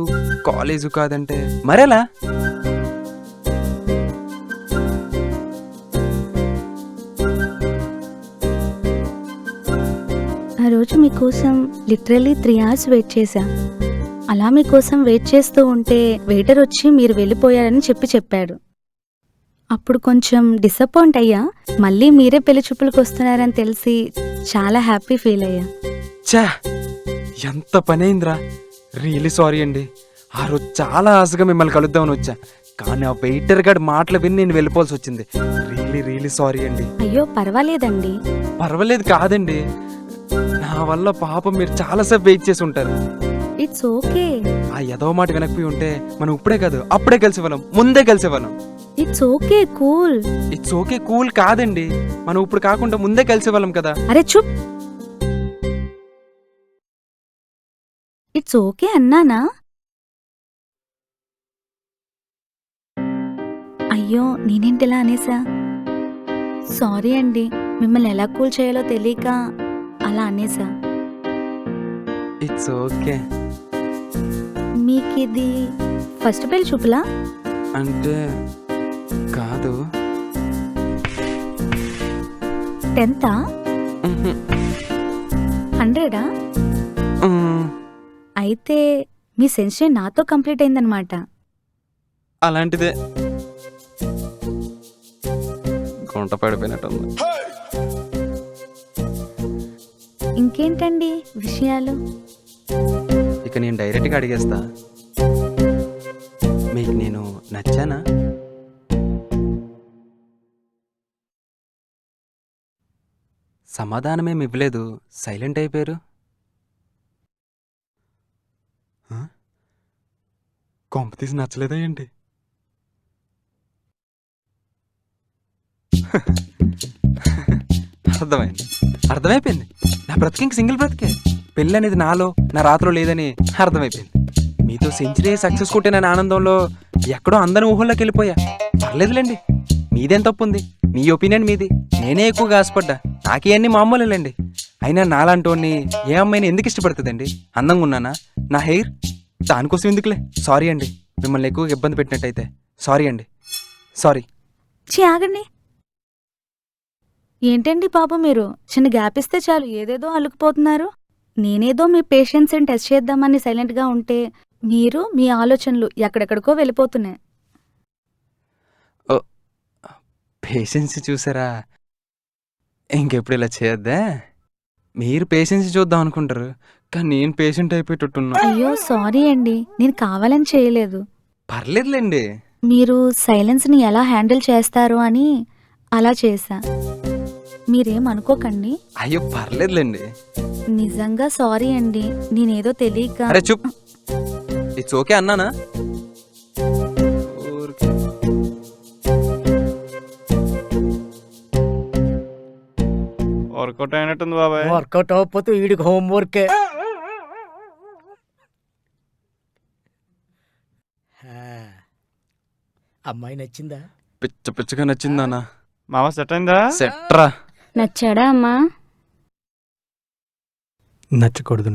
G: కాలేజు కాదంటే మరేలా?
I: ఆ రోజు మీకోసం లిటరల్లీ 3 hours వెయిట్ చేశా. అలా మీకోసం వెయిట్ చేస్తూ ఉంటే వెయిటర్ వచ్చి మీరు వెళ్ళిపోయారని చెప్పాడు. అప్పుడు కొంచెం డిసప్పాయింట్ అయ్యా. మళ్ళీ మీరే పెళ్లి చూపులకు వస్తున్నారని తెలిసి చాలా హ్యాపీ ఫీల్ అయ్యా.
G: ఛా, ఎంత పని అయిందిరా. రియలీ సారీ అండి. ఆ రోజు చాలా ఆశగా మిమ్మల్ని కలుద్దామని వచ్చా, కానీ ఆ వెయిటర్ గారి మాటలు విని నేను వెళ్ళిపోవాల్సి వచ్చింది. రియలీ సారీ అండి.
I: అయ్యో పర్వాలేదండి.
G: పర్వాలేదు కాదండి, నా వల్ల పాపం మీరు చాలాసేపు వెయిట్ చేసి ఉంటారు.
I: It's okay.
G: ఆ ఎదవ మాట వినకపోయి ఉంటే మనం ఇప్పుడే కాదు అప్పుడే కలిసేవాళ్ళం, ముందే కలిసేవాళ్ళం.
I: It's okay cool.
G: It's okay cool కాదండి, మనం ఇప్పుడు కాకుండా ముందే కలిసేవాళ్ళం కదా.
I: అరే చూప్. ఇట్స్ ఓకే అన్నానా? అయ్యో నేనేంటిలా అనేసా. సారీ అండి, మిమ్మల్ని ఎలా కూల్ చేయాలో తెలియక అలా అనేసా.
G: It's okay.
I: మీకిది ఫస్ట్ పెళ్లి చూపులా?
G: అంటే కాదు.
I: 10th 100 అయితే మీ సెన్షన్ నాతో కంప్లీట్ అయిందనమాట.
G: అలాంటిదే. గుంట పడిపోయినట్టుంది.
I: ఇంకేంటండి విషయాలు?
G: ఇక నేను డైరెక్ట్గా అడిగేస్తా, మీకు నేను నచ్చానా? సమాధానమేం ఇవ్వలేదు, సైలెంట్ అయిపోయారు. కొంప తీసి నచ్చలేదా ఏంటి? అర్థమైపోయింది. నా బ్రతికి ఇంక సింగిల్ బ్రతికే. పెళ్ళి అనేది నాలో నా రాత్రిలో లేదని అర్థమైపోయింది. మీతో సెంచరీ సక్సెస్ కొట్టిన ఆనందంలో ఎక్కడో అందరి ఊహల్లోకి వెళ్ళిపోయా. పర్లేదులేండి, మీదేం తప్పు ఉంది, మీ ఒపీనియన్ మీది. నేనే ఎక్కువగా ఆశపడ్డా, నాకేవన్నీ మామూలులేండి. అయినా నాలాంటోని ఏ అమ్మాయిని ఎందుకు ఇష్టపడుతుందండి? అందంగా ఉన్నానా? నా హెయిర్ దానికోసం ఎందుకులే. సారీ అండి, మిమ్మల్ని ఎక్కువగా ఇబ్బంది పెట్టినట్టయితే. సారీ అండి, సారీ.
I: ఆగండి. ఏంటండి బాబు మీరు చిన్న గ్యాప్ ఇస్తే చాలు ఏదేదో అలుకుపోతున్నారు. నేనేదో మీ పేషెన్స్ని టెస్ట్ చేద్దామని సైలెంట్గా ఉంటే మీరు మీ ఆలోచనలు ఎక్కడెక్కడికో వెళ్ళిపోతున్నాయి.
G: పేషెన్స్ చూసారా? ఇంకెప్పుడు ఇలా చేయొద్దా? మీరు పేషెన్స్ చూద్దాం అనుకుంటారు, కానీ నేను పేషెంట్ అయిపోయేటట్టున్నా.
I: అయ్యో సారీ అండి, నేను కావాలని చేయలేదు.
G: పర్లేదులేండి.
I: మీరు సైలెన్స్ని ఎలా హ్యాండిల్ చేస్తారు అని అలా చేశా. మీరేం అనుకోకండి.
G: అయ్యో పర్లేదులేండి.
I: నిజంగా సారీ అండి, నేనేదో తెలియక.
G: అరే చూప్. ఇట్స్ ఓకే అన్నానా?
K: వర్కౌట్ అయినట్టుంది బాబాయ్.
D: వర్కౌట్ అవ్వకపోతే వీడికి హోంవర్కే. అమ్మాయి నచ్చిందా?
G: పిచ్చగా నచ్చిందానా?
K: మామ సెట్ అయిందా?
G: సెట్రా.
I: నచ్చాడా అమ్మా?
C: నచ్చకూడదు.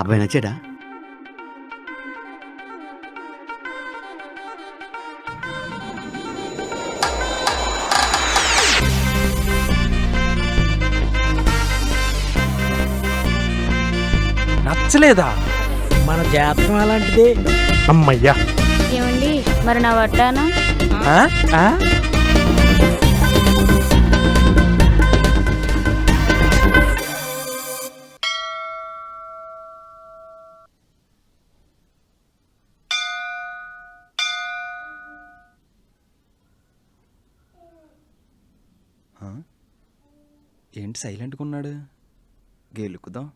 L: అబ్బాయి నచ్చాడా?
G: నచ్చలేదా?
D: మన జాతకం అలాంటిదే.
C: అమ్మయ్యా.
I: ఏమండి మరి నా వడ్డానా?
G: ఏంటి సైలెంట్గా ఉన్నాడు? గేలుకుదాం.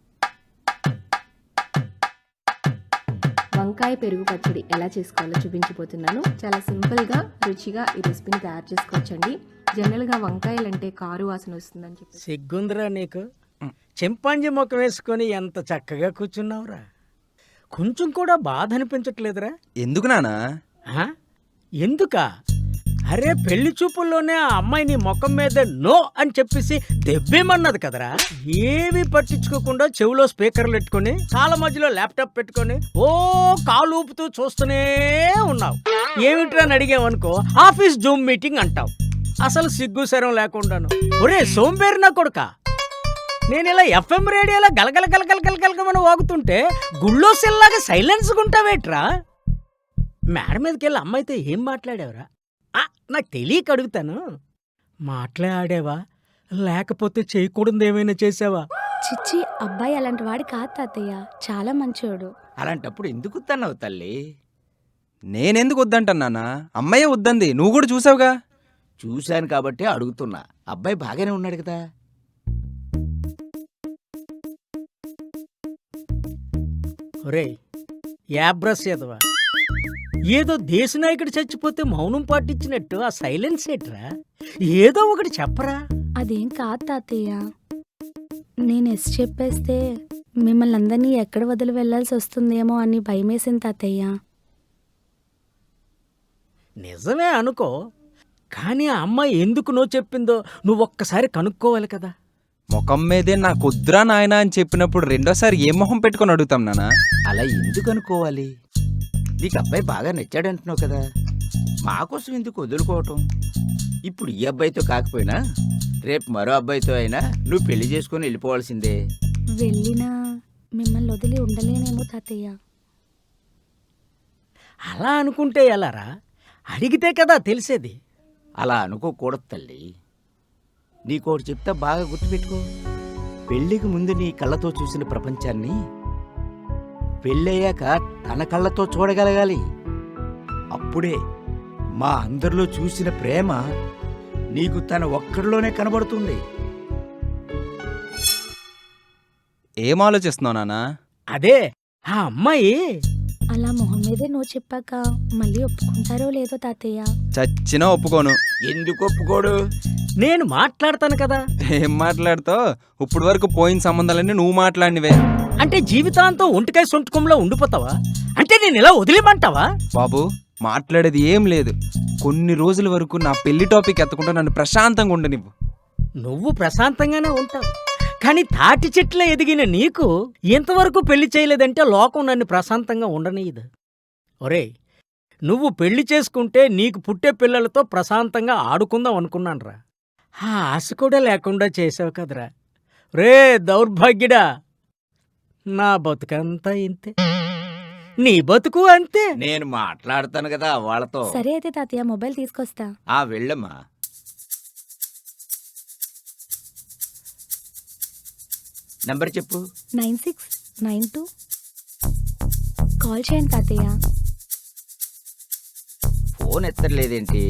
M: వంకాయ పెరుగు పచ్చడి ఎలా చేసుకోవాలో చూపించిపోతున్నాను. చాలా సింపుల్గా రుచిగా ఈ రెసిపీని తయారు చేసుకోవచ్చండి. జనరల్గా వంకాయలు అంటే కారు వాసన వస్తుందని చెప్పి.
D: సిగ్గుందిరా నీకు? చింపాంజీ ముఖం వేసుకొని ఎంత చక్కగా కూర్చున్నావురా. కొంచెం కూడా బాధ అనిపించట్లేదురా?
G: ఎందుకు నానా?
D: ఎందుకా? అరే పెళ్లి చూపుల్లోనే ఆ అమ్మాయి నీ ముఖం మీద నో అని చెప్పేసి దెబ్బేమన్నది కదరా. ఏమీ పట్టించుకోకుండా చెవిలో స్పీకర్లు పెట్టుకొని కాళ్ళ మధ్యలో ల్యాప్టాప్ పెట్టుకొని ఓ కాలు ఊపుతూ చూస్తూనే ఉన్నావు. ఏమిట్రా అని అడిగావనుకో ఆఫీస్ జూమ్ మీటింగ్ అంటావు. అసలు సిగ్గు శరం లేకుండాను. ఒరే సోంబేరి నా కొడుకా, నేను ఇలా ఎఫ్ఎం రేడియోలో గలగల గలగల గలగలమని వాగుతుంటే గుళ్ళో సెల్లాగా సైలెన్స్గా ఉంటావేట్రా? మేడ మీదకి వెళ్ళి అమ్మాయితో ఏం మాట్లాడావురా? నాకు తెలియక అడుగుతాను. మాట్లాడేవా లేకపోతే చేయకూడదు ఏమైనా చేసావా?
I: చిచ్చి అబ్బాయి అలాంటి వాడు కాదు తాతయ్య, చాలా మంచోడు.
J: అలాంటప్పుడు ఎందుకు తన్నావు తల్లి?
A: నేనెందుకు వద్దంటున్నానా? అమ్మాయే వద్దంది, నువ్వు కూడా చూసావుగా.
J: చూశాను కాబట్టి అడుగుతున్నా. అబ్బాయి బాగానే ఉన్నాడు కదా.
D: ఒరేయ్ యాబ్రస్ ఏదవా, ఏదో దేశ నాయకుడు చచ్చిపోతే మౌనం పాటించినట్టు ఆ సైలెన్స్ ఏట్రా? ఏదో ఒకటి చెప్పరా.
I: అదేం కాదు తాతయ్య, నేను ఎస్ చెప్పేస్తే మిమ్మల్ని అందరినీ ఎక్కడ వదిలి వెళ్ళాల్సి వస్తుందేమో అని భయమేసింది తాతయ్య.
D: నిజమే అనుకో, కానీ ఆ అమ్మాయి ఎందుకు నో చెప్పిందో నువ్వు ఒక్కసారి కనుక్కోవాలి కదా.
A: ముఖం మీదే నాకు వద్దురా నాయనా అని చెప్పినప్పుడు రెండోసారి ఏ మొహం పెట్టుకొని అడుగుతాం నానా?
J: అలా ఎందుకు అనుకోవాలి? నీకు అబ్బాయి బాగా నచ్చాడంటున్నావు కదా, మా కోసం ఎందుకు వదులుకోవటం? ఇప్పుడు ఈ అబ్బాయితో కాకపోయినా రేపు మరో అబ్బాయితో అయినా నువ్వు పెళ్లి చేసుకొని వెళ్ళిపోవాల్సిందే.
I: వెళ్ళినా మిమ్మల్ని వదిలి ఉండలేనేమో తాతయ్య.
D: అలా అనుకుంటే ఎలారా? అడిగితే కదా తెలిసేది.
J: అలా అనుకోకూడదు తల్లి. నీకోటి చెప్తా బాగా గుర్తుపెట్టుకో. పెళ్లికి ముందు నీ కళ్ళతో చూసిన ప్రపంచాన్ని పెళ్ళయ్యాక తన కళ్ళతో చూడగలగాలి. అప్పుడే మా అందరిలో చూసిన ప్రేమ నీకు తన ఒక్కడిలోనే కనబడుతుంది.
A: ఏం ఆలోచిస్తున్నావు నానా?
D: అదే ఆ అమ్మాయి
I: అలా మొహం మీదే నో చెప్పాక మళ్ళీ ఒప్పుకుంటారో లేదో తాతయ్య.
A: చచ్చినా ఒప్పుకోను.
J: ఎందుకు ఒప్పుకోడు?
D: నేను మాట్లాడతాను కదా.
A: ఏం మాట్లాడుతావు? ఇప్పుడు వరకు పోయిన సంబంధాలన్నీ నువ్వు మాట్లాడినవే.
D: అంటే జీవితాంతం ఒంటికాయ సొంటుకంలో ఉండిపోతావా? అంటే నేను ఇలా వదిలేమంటావా?
A: బాబు మాట్లాడేది ఏం లేదు. కొన్ని రోజుల వరకు నా పెళ్లి టాపిక్ ఎత్తకుండా నన్ను ప్రశాంతంగా ఉండనివ్వు.
D: నువ్వు ప్రశాంతంగానే ఉంటావు, కానీ తాటి చెట్ల ఎదిగిన నీకు ఇంతవరకు పెళ్లి చేయలేదంటే లోకం నన్ను ప్రశాంతంగా ఉండనీయదు. ఒరేయ్, నువ్వు పెళ్లి చేసుకుంటే నీకు పుట్టే పిల్లలతో ప్రశాంతంగా ఆడుకుందాం అనుకున్నానురా. ఆ ఆశ కూడా లేకుండా చేసావు కదరా. రే దౌర్భాగ్యుడా, నా బతుకంతా ఇంతే, నీ బతుకు అంతే.
J: నేను మాట్లాడతాను కదా వాళ్ళతో.
I: సరే అయితే తాతయ్య, మొబైల్ తీసుకొస్తా.
J: వెళ్ళమ్మా. నంబర్ చెప్పు.
I: 9692. కాల్ చేయండి తాతయ్య.
J: ఫోన్ ఎత్తలేదేంటి?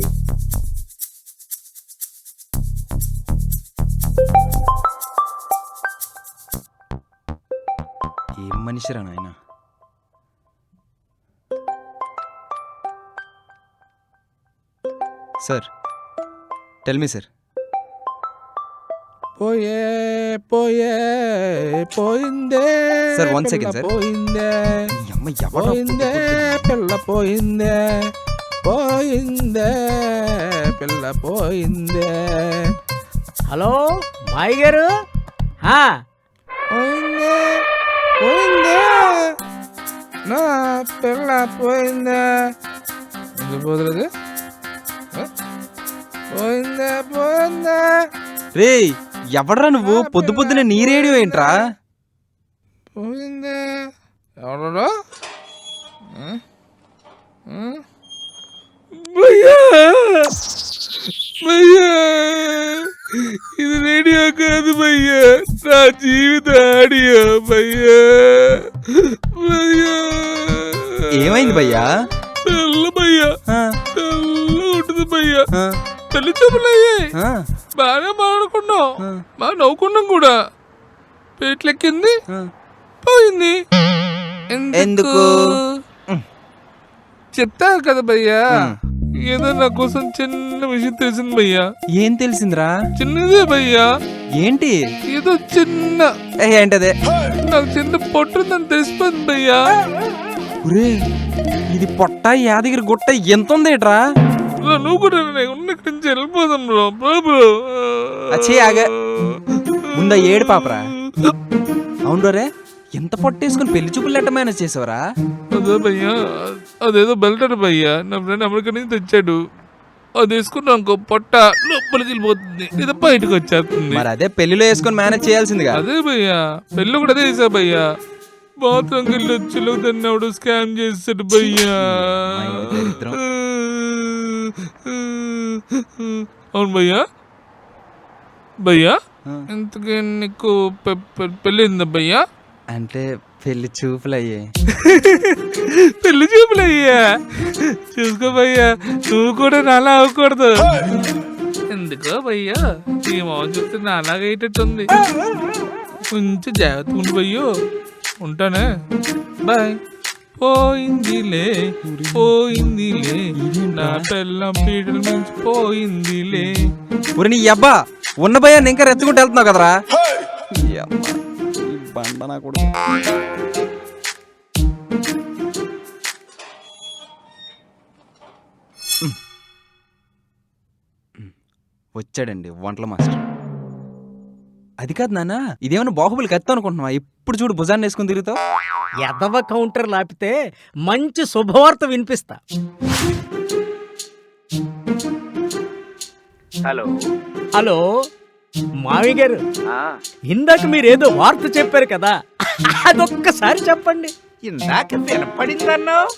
A: ఏం మనిషిరా నాయన. Sir tell me sir.
H: పోయే పోయే పోయిందే
A: సార్ 1 సెకండ్ సార్.
H: పోయిందే
A: ఈ అమ్మ ఎవరో
H: పోయిందే పిల్ల పోయిందే పోయిందే పిల్ల పోయిందే.
D: హలో మాయి గారు.
H: పోయిందే పోయిందే నా పిల్ల పోయిందే. ఎందుకు పోదులేదు? పోయిందే పోయిందే.
A: రే ఎవడ్రా నువ్వు? పొద్దు పొద్దునే నీ రేడియో ఏంట్రా?
H: పోయిందే. ఎవడో భయ్యా భయ్యా, ఇది రేడియో కాదు భయ్యా, నా జీవిత ఆడియో భయ్యా. భయ్యా
A: ఏమైంది భయ్యా?
H: తెల్ల భయ్యా, తెల్ల ఉంటుంది భయ్యా. పెళ్లి చూపులయ్యాయి, బాగా మాట్లాడుకున్నాం, బాగా నవ్వుకున్నాం కూడా. పేట్లెక్కింది, పోయింది.
A: ఎందుకు?
H: చెప్తా కదా భయ్యా, ఏదో నా కోసం చిన్న విషయం తెలిసింది భయ్యా.
A: ఏం తెలిసిందిరా?
H: చిన్నదే భయ్యా.
A: ఏంటి?
H: ఏదో చిన్న
A: ఏంటదే?
H: నాకు చిన్న పొట్టుందని తెలిసిపోయింది భయ్యా.
A: ఇది పొట్ట యాదగిరి గుట్ట ఎంత ఉందేట్రా?
H: నువ్వు కూడా ఉన్న ఇక్కడి నుంచి వెళ్ళిపోదాం బ్రో. బాబు
A: అచ్చే ఆగా, ముందా ఏడు పాపరా. అవును రే, ఎంత పొట్టేసుకుని పెళ్లి చూపులు ఎట్ట మేనేజ్ చేసావరా?
H: అదే భయ్యా, అదేదో బెల్టర్ భయ్యా, నా ఫ్రెండ్ అమెరికా నుంచి తెచ్చాడు. అది వేసుకున్నా ఇంకో పొట్ట లోపలికి వెళ్ళిపోతుంది, ఇది బయటకు వచ్చేస్తుంది.
A: మరి అదే పెళ్లిలో వేసుకొని మేనేజ్ చేయాల్సిందిగా.
H: అదే భయ్యా, పెళ్ళి కూడా అదే చేసా భయ్యా. బాత్రూమ్కి వెళ్ళి వచ్చి తన్నాడు, స్కామ్ చేస్తాడు భయ్యా. అవును భయ్యా. భయ్యా ఇంతకీ నీకు పెళ్ళిందా భయ్యా?
G: అంటే పెళ్లి చూపులు అయ్యే.
H: పెళ్లి చూపులు అయ్యా? చూసుకో భయ్యా, నువ్వు కూడా నాలా అవ్వకూడదు. ఎందుకో భయ్యా ఈ మొహం చూస్తే నాలాగా అయ్యేటట్టుంది. కొంచెం జాగ్రత్త ఉండి భయ్యో. ఉంటానే, బాయ్. పోయిందిలే పోయిందిలే నా పెళ్ళం పీటల నుంచి పోయిందిలే.
G: ఒరి నీ అబ్బా ఉన్న భయాన్ని ఇంకా రెచ్చుకుంటూ వెళ్తున్నావు కదరా. ఈ అమ్మ, ఈ బండ నా కొడుకు. వచ్చాడండి వంటల మాస్టర్. అది కాదు నాన్న, ఇదేమైనా బాహుబలి కత్తి అనుకుంటున్నావా? ఇప్పుడు చూడు భుజాన్ని వేసుకుని తిరుగుతావు.
D: ఎదవ కౌంటర్ లాపితే మంచి శుభవార్త వినిపిస్తా.
J: హలో
D: హలో మావి గారు, ఇందాక మీరేదో వార్త చెప్పారు కదా, అదొక్కసారి చెప్పండి.
J: ఇందాక వినపడిందన్నావు.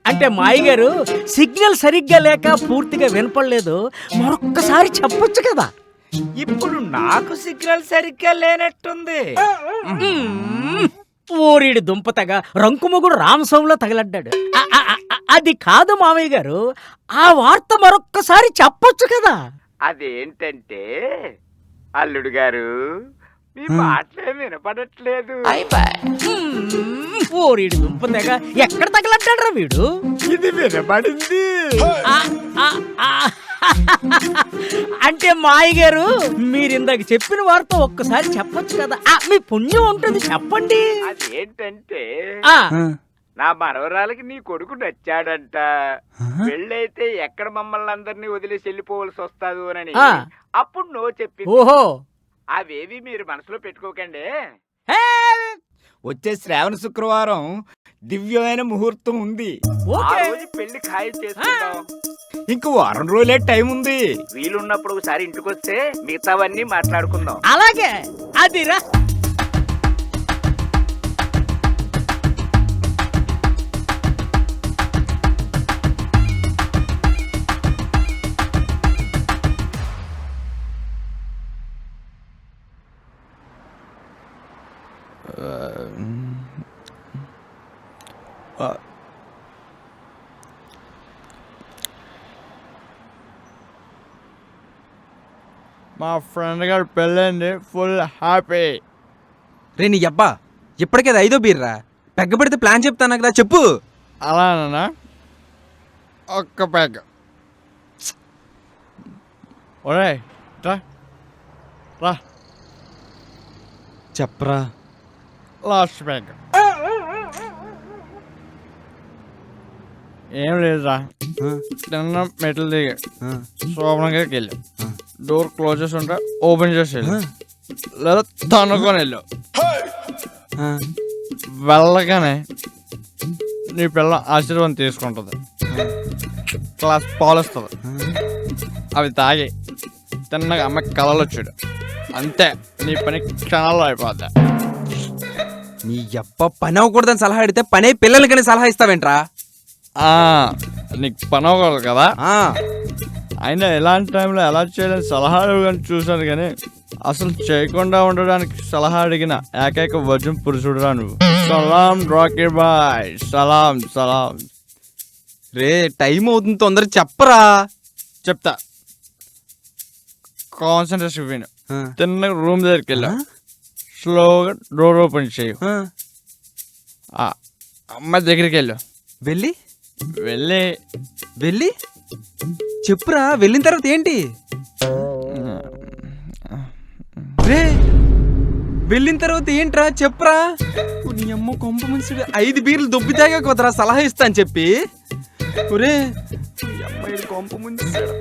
D: అంటే మావి గారు సిగ్నల్ సరిగ్గా లేక పూర్తిగా వినపడలేదు, మరొక్కసారి చెప్పొచ్చు కదా.
J: ఇప్పుడు నాకు సిగ్నల్ సరిగ్గా లేనట్టుంది.
D: ఊరిడి దుంపతగా రంకుమొగుడు రామస్వామిలో తగలడ్డాడు. అది కాదు మామయ్య గారు, ఆ వార్త మరొక్కసారి చెప్పొచ్చు కదా.
J: అదేంటంటే అల్లుడు గారు, మీ మాటలే వినపడట్లేదు.
D: ఊరిడి దుంపతగా ఎక్కడ తగలడ్డాడ్రా వీడు?
J: ఇది వినపడింది.
D: అంటే మాయ గారు మీరిందాక చెప్పిన వార్త ఒక్కసారి చెప్పొచ్చు కదా, మీ పుణ్యం ఉంటుంది, చెప్పండి.
J: అదేంటంటే నా మనవరాలకి నీ కొడుకు నచ్చాడంట. పెళ్ళైతే ఎక్కడ మమ్మల్ని అందరినీ వదిలేసి వెళ్ళిపోవలసి వస్తాదు అని అప్పుడు నో చెప్పి.
D: ఓహో,
J: అవేవి మీరు మనసులో పెట్టుకోకండి. వచ్చే శ్రావణ శుక్రవారం దివ్యమైన ముహూర్తం ఉంది. ఆ రోజు పెళ్లి ఖాయం చేసుకుందాం. ఇంక వారం రోజులే టైం ఉంది. వీలున్నప్పుడు ఒకసారి ఇంటికి వస్తే మిగతావన్నీ మాట్లాడుకుందాం.
D: అలాగే, అదిరా.
K: మా ఫ్రెండ్ గారు పెళ్ళండి, ఫుల్ హ్యాపీ.
G: రే నీ అబ్బా, ఇప్పటికే అది 5వ బీర్రా. పెగ్గబడితే ప్లాన్ చెప్తాను కదా, చెప్పు.
K: అలానా? ఒక్క పెగ్. ఒరే రా రా,
G: చెప్పరా.
K: Last peg. ఏం లేదురా, నిన్న మెట్లు దిగా శోభనంగా వెళ్ళాం. డోర్ క్లోజ్ చేసి ఉంటే ఓపెన్ చేసి వెళ్ళు, లేదా తనుకొని వెళ్ళు. వెళ్ళగానే నీ పిల్ల ఆశీర్వాదం తీసుకుంటుంది, గ్లాస్ పాలు వస్తుంది. అవి తాగి తిన్నగా అమ్మాయి కళలు వచ్చాడు. అంతే, నీ పని క్షణాల్లో అయిపోద్ది.
G: నీ అబ్బ పని అవ్వకూడదని సలహా అడిగితే పనే పిల్లలకని సలహా ఇస్తావేంట్రా?
K: నీకు పని అవ్వకూడదు కదా. అయినా ఎలాంటి టైంలో ఎలా చేయాలని సలహాలు కానీ చూశాను, కానీ అసలు చేయకుండా ఉండడానికి సలహా అడిగిన ఏకైక వజం పురుషుడురా నువ్వు. సలాం రాకీ బాయ్, సలాం సలాం.
G: రే టైం అవుతుంది, తొందర చెప్పరా.
K: చెప్తా, కాన్సన్ట్రేషన్ విను. తిన్న రూమ్ దగ్గరికి వెళ్ళా, స్లోగా డోర్ ఓపెన్ చేయు. అమ్మాయి దగ్గరికి వెళ్ళు.
G: వెళ్ళి
K: వెళ్ళి
G: వెళ్ళి చెప్పురా. వెళ్ళిన తర్వాత ఏంటి? రే వెళ్ళిన తర్వాత ఏంట్రా చెప్పురా. నీ అమ్మ కొంప మనుషుడు 5 బీర్లు దొబ్బి తాగా కుదరా సలహా ఇస్తా అని చెప్పి. ఒరే అమ్మాయి కొంప ముంచాడు.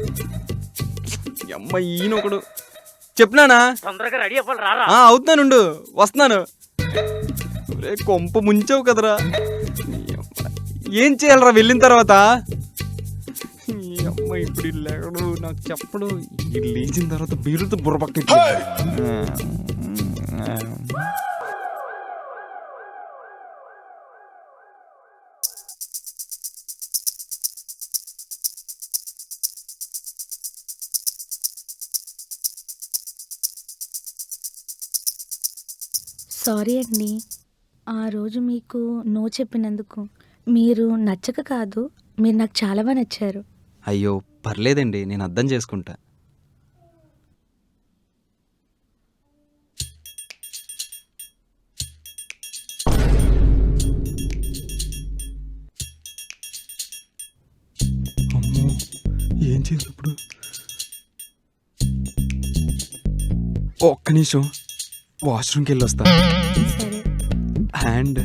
G: అమ్మ ఈయన ఒకడు. చెప్పినానా?
D: తొందరగా రెడీ అవ్వాలి, రారా.
G: అవుతున్నానుండు, వస్తున్నాను. ఒరే కొంప ముంచావు కదరా. ఏం చేయాలరా వెళ్ళిన తర్వాత? అమ్మ ఇప్పుడు లేడు, నాకు చెప్పడు. లేచిన తర్వాత బీరుతో బుర్రపక్క.
I: సారీ అండి, ఆ రోజు మీకు నో చెప్పినందుకు. మీరు నచ్చక కాదు, మీరు నాకు చాలా బాగా నచ్చారు.
A: అయ్యో పర్లేదండి, నేను అర్థం చేసుకుంటా.
C: అమ్మో, ఏం చేయాలి ఇప్పుడు? ఒక్క నిమిషం, వాష్రూమ్కి వెళ్ళి వస్తా.
I: సరే.
C: హ్యాండ్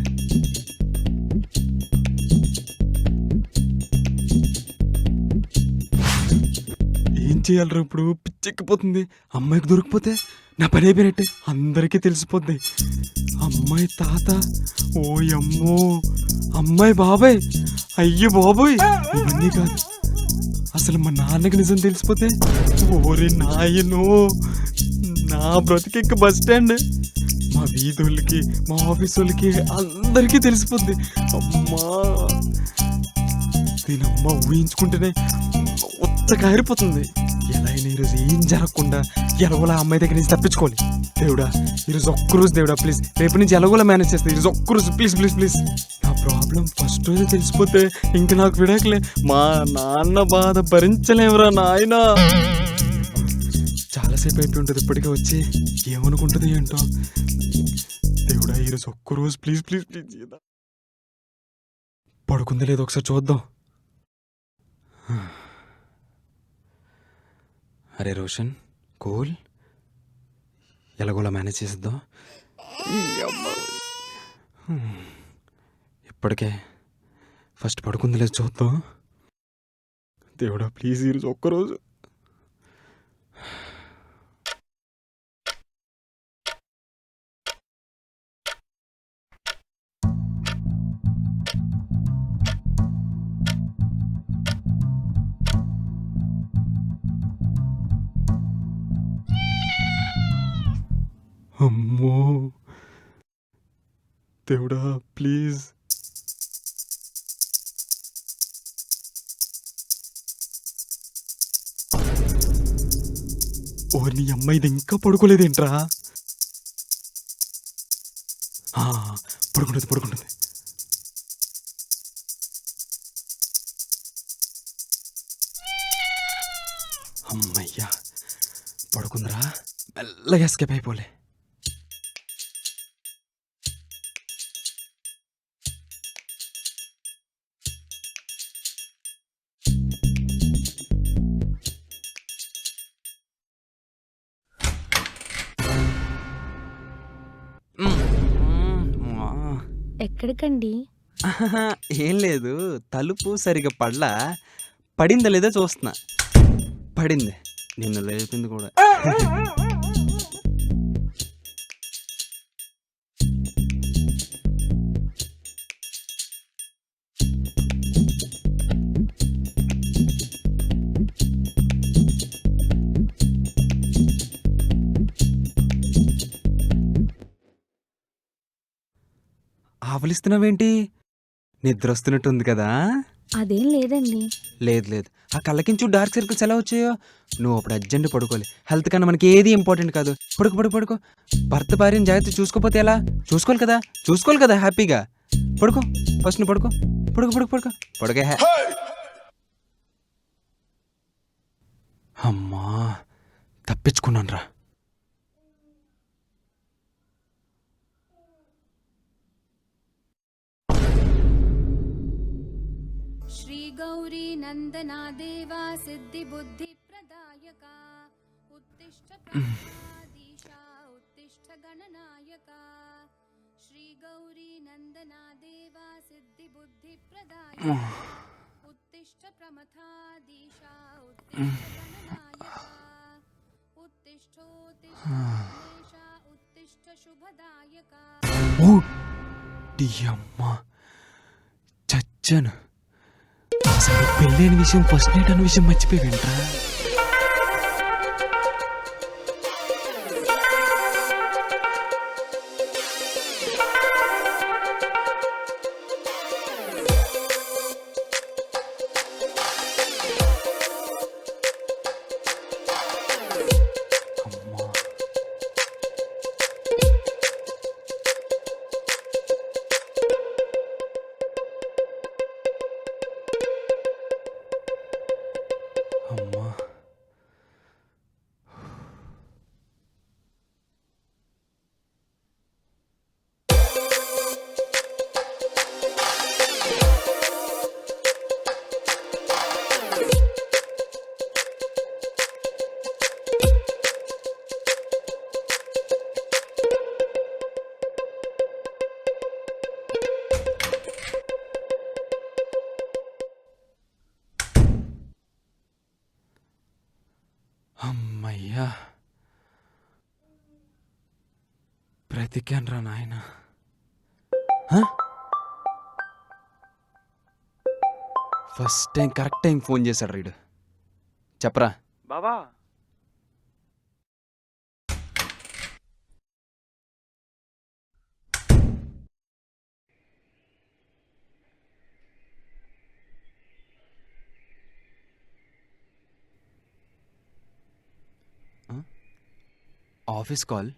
C: ఏం చేయాలరా ఇప్పుడు? పిచ్చెక్కిపోతుంది. అమ్మాయికి దొరికిపోతే నా పని అయిపోయినట్టే, అందరికీ తెలిసిపోద్ది. అమ్మాయి తాత, ఓ అమ్మో, అమ్మాయి బాబాయ్, అయ్యో బాబోయ్, ఇవన్నీ కాదు. అసలు మా నాన్నకి నిజం తెలిసిపోతే, ఓరే నాయనో, నా బ్రతికెక్క బస్ స్టాండ్. మా వీధులకి, మా ఆఫీస్ వాళ్ళకి అందరికీ తెలిసిపోద్ది. అమ్మా, దీనమ్మ ఊహించుకుంటేనే ఉత్త కారిపోతుంది. ఎలా అయినా ఈరోజు ఏం జరగకుండా ఎలాగోలా అమ్మాయి దగ్గర నుంచి తప్పించుకోవాలి. దేవుడా, ఈరోజు ఒక్కరోజు దేవుడా ప్లీజ్, రేపు నుంచి ఎలాగోలా మేనేజ్ చేస్తా. ఈరోజు ఒక్కరోజు ప్లీజ్ ప్లీజ్ ప్లీజ్. నా ప్రాబ్లం ఫస్ట్ రోజు తెలిసిపోతే ఇంక నాకు విడాకలే. మా నాన్న బాధ భరించలేవురా నాయనా. చాలాసేపు అయిపోయి ఉంటుంది ఇప్పటికే వచ్చి, ఏమనుకుంటుంది ఏంటో. దేవుడా, ఈరోజు ఒక్కరోజు ప్లీజ్ ప్లీజ్ ప్లీజ్. పడుకుందా లేదో ఒకసారి చూద్దాం. అరే రోషన్, కూల్, ఎలాగోలా మేనేజ్ చేసిద్దాం. ఇప్పటికే ఫస్ట్ పడుకుంది లేదు చూద్దాం. దేవుడా ప్లీజ్, ఈరోజు ఒక్కరోజు. అమ్మో, దేవుడా ప్లీజ్. ఓ నీ అమ్మాయి ఇది ఇంకా పడుకోలేదేంట్రా? పడుకుంటుంది పడుకుంటుంది. అమ్మయ్యా, పడుకుందిరా, మెల్లగా ఎస్కేప్ అయిపోలే.
I: ఎక్కడికండి?
A: ఏం లేదు, తలుపు సరిగా పడలా, పడిందా లేదా చూస్తున్నా. పడింది, నిన్ను లేపింది కూడా. ఆవలిస్తున్నావేంటి? నిద్ర వస్తున్నట్టుంది కదా?
I: అదేం లేదండి.
A: లేదు లేదు, ఆ కళ్ళకించు డార్క్ సర్కిల్స్ ఎలా వచ్చాయో. నువ్వు అప్పుడు అర్జెంట్ పడుకోవాలి. హెల్త్ కన్నా మనకి ఏది ఇంపార్టెంట్ కాదు. పడుకో పడుకో పడుకో. భర్త భార్యని జాగ్రత్త చూసుకోపోతే ఎలా? చూసుకోవాలి కదా హ్యాపీగా. పడుకో, ఫస్ట్ నువ్వు పడుకో. పడుకో పడుకో పడుకో పడుకే. అమ్మా, తప్పించుకున్నాను రా.
N: गौरी नंदना देवा सिद्धि बुद्धि प्रदायका उत्तिष्ठ प्रमथाधीशा उत्तिष्ठ गणनायका श्री गौरी नंदना देवा सिद्धि बुद्धि प्रदायका उत्तिष्ठ प्रमथाधीशा उत्तिष्ठ गणनायका उत्तिष्ठोत्तिष्ठ गणेशा उत्तिष्ठ शुभदायका.
A: ఓ అమ్మా, చచ్చాను. అసలు పెళ్ళైన విషయం, ఫస్ట్ నైట్ అన్న విషయం మర్చిపోయావేంట్రా?
G: అమ్మయ్యా, బ్రతికాన్రా నాయన. First time correct time phone చేశాడు రీడు. చెప్పరా
K: బాబా.
G: Office call.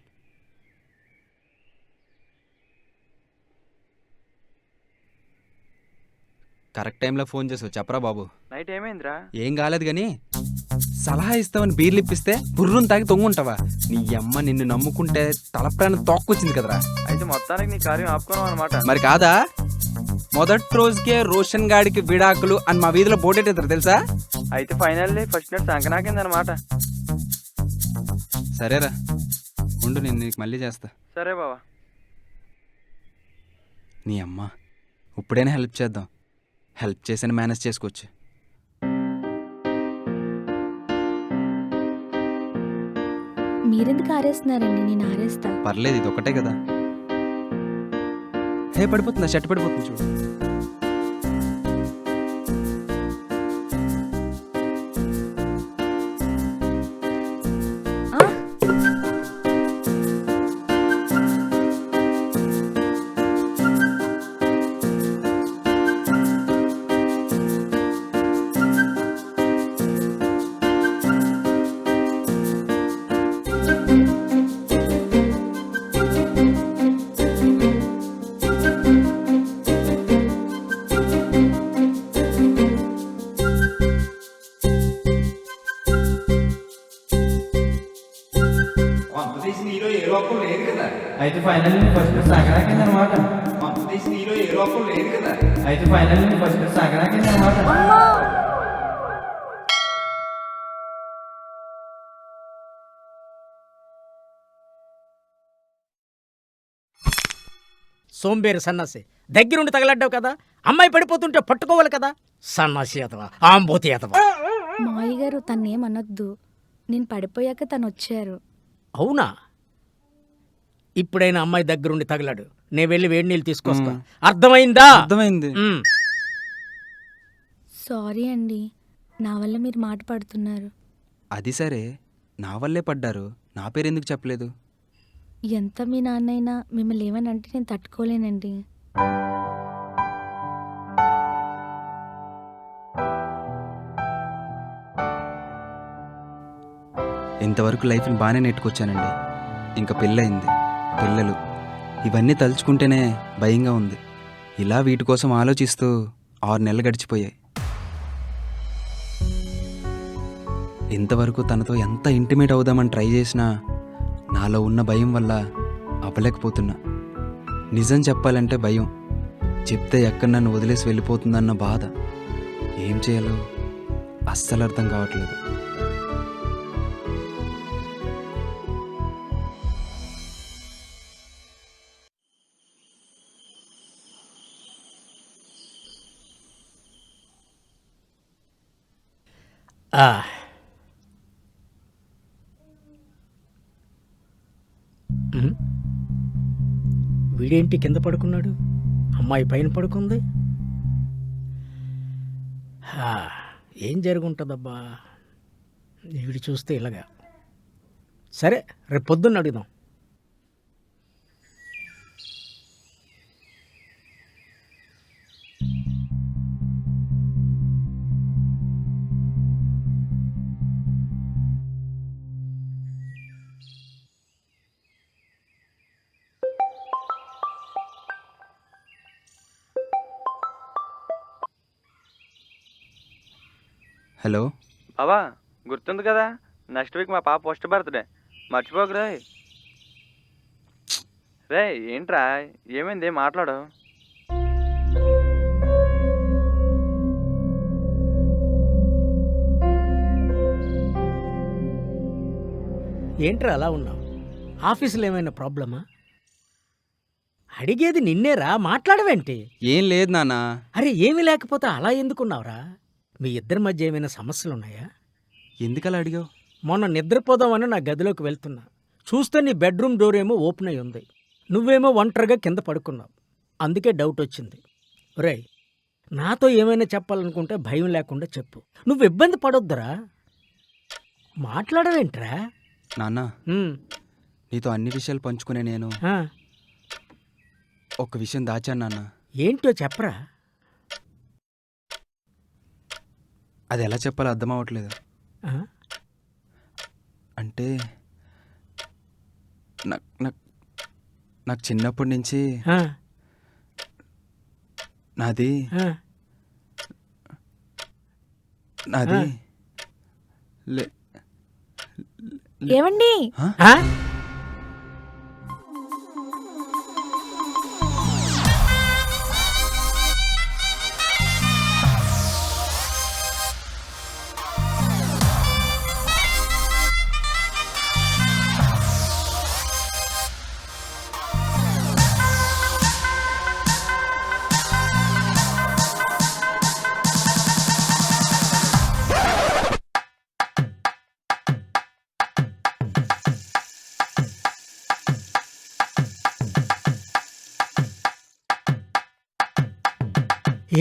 G: కరెక్ట్ టైంలో ఫోన్ చేసావు. చెప్పరా బాబు.
K: నైట్ ఏమైందిరా?
G: ఏం కాలేదు కానీ సలహా ఇస్తామని బీర్లు ఇప్పిస్తే బుర్రును తాగి తొంగుంటావా? నీ అమ్మ నిన్ను నమ్ముకుంటే తలప్రాణం తోక్కొచ్చింది కదరా.
K: అయితే మొత్తానికి నీ కార్యం ఆపుకున్నావు అనమాట.
G: మరి కాదా? మొదటి రోజుకే రోషన్ గాడికి విడాకులు అని మా వీధిలో బోటెట్టారు తెలుసా?
K: అయితే ఫైనల్లీ ఫస్ట్ నైట్ సంకనాకింది అనమాట.
G: సరేరా ఉండు, నేను నీకు మళ్ళీ చేస్తా.
K: సరే బావా.
G: నీ అమ్మ ఇప్పుడైనా హెల్ప్ చేద్దాం. హెల్ప్ చేసిన మేనేజ్ చేసుకోవచ్చు.
I: మీరెందుకు ఆరేస్తున్నారండి? నేను ఆరేస్తా.
G: పర్లేదు, ఇది ఒకటే కదా. హే పడిపోతుందా? షర్ట్ పడిపోతుంది చూడు.
K: అయితే ఫైనల్ ఫస్ట్ సంక్రాంతి అనమాట. అయితే ఫైనల్ ఫస్ట్ సంక్రాంతి అనమాట.
D: సోంబేరు సన్నాసి, దగ్గరుండి తగలడ్డావు కదా. అమ్మాయి పడిపోతుంటే పట్టుకోవాలి కదా. సన్నాసి అతవా, ఆంబోతి అతవా.
I: మావయ్య గారు తన్నేమనొద్దు. నేను పడిపోయాక తను వచ్చారు.
D: అవునా? ఇప్పుడైనా అమ్మాయి దగ్గరుండి తగలడు. నేను వెళ్ళి వేడి నీళ్ళు తీసుకొస్తా. అర్థమైందా?
G: అర్థమైంది.
I: సారీ అండి, నా వల్ల మీరు మాట పడుతున్నారు.
G: అది సరే, నా వల్లే పడ్డారు. నా పేరు ఎందుకు చెప్పలేదు?
I: ఎంత మీ నాన్నైనా మిమ్మల్ని ఏమని అంటే నేను తట్టుకోలేనండి.
G: ఇంతవరకు లైఫ్ని బాగానే నెట్టుకొచ్చానండి. ఇంకా పెళ్ళయింది, పిల్లలు, ఇవన్నీ తలుచుకుంటేనే భయంగా ఉంది. ఇలా వీటి కోసం ఆలోచిస్తూ 6 నెలలు గడిచిపోయాయి. ఇంతవరకు తనతో ఎంత ఇంటిమేట్ అవుదామని ట్రై చేసినా నాలో ఉన్న భయం వల్ల అవ్వలేకపోతున్నా. నిజం చెప్పాలంటే భయం. చెప్తే ఎక్కడ నన్ను వదిలేసి వెళ్ళిపోతుందన్న బాధ. ఏం చేయాలో అస్సలు అర్థం కావట్లేదు.
D: వీడేంటి కింద పడుకున్నాడు? అమ్మాయి పైన పడుకుంది. ఏం జరుగుంటుందబ్బా? వీడు చూస్తే ఇలాగా. సరే, రేపు పొద్దున్న అడుగుదాం.
G: హలో
K: బావా, గుర్తుంది కదా, నెక్స్ట్ వీక్ మా పాప ఫస్ట్ బర్త్డే. మర్చిపోకు రే. రే ఏంట్రా, ఏమైంది? మాట్లాడు.
D: ఏంట్రా అలా ఉన్నావు? ఆఫీసులో ఏమైనా ప్రాబ్లమా? అడిగేది నిన్నేరా, మాట్లాడవేంటి?
G: ఏం లేదు నాన్న.
D: అరే ఏమీ లేకపోతే అలా ఎందుకున్నావురా? మీ ఇద్దరి మధ్య ఏమైనా సమస్యలు ఉన్నాయా?
G: ఎందుకలా అడిగావు?
D: మొన్న నిద్రపోదామని నా గదిలోకి వెళ్తున్నా, చూస్తే నీ బెడ్రూమ్ డోర్ ఏమో ఓపెన్ అయి ఉంది, నువ్వేమో ఒంటరిగా కింద పడుకున్నావు. అందుకే డౌట్ వచ్చింది. రేయ్, నాతో ఏమైనా చెప్పాలనుకుంటే భయం లేకుండా చెప్పు, నువ్వు ఇబ్బంది పడొద్దురా. మాట్లాడవేంట్రా?
G: నాన్న,
D: ఉమ్,
G: నీతో అన్ని విషయాలు పంచుకునే నేను
D: ఆ,
G: ఒక విషయం దాచాను నాన్న.
D: ఏంటో చెప్పరా.
G: అది ఎలా చెప్పాలో అర్థం అవ్వట్లేదు.
D: ఆ?
G: అంటే నాకు చిన్నప్పటి నుంచి
D: ఆ,
G: నాది
D: ఆ,
G: నాది
I: ఏమండి
D: ఆ?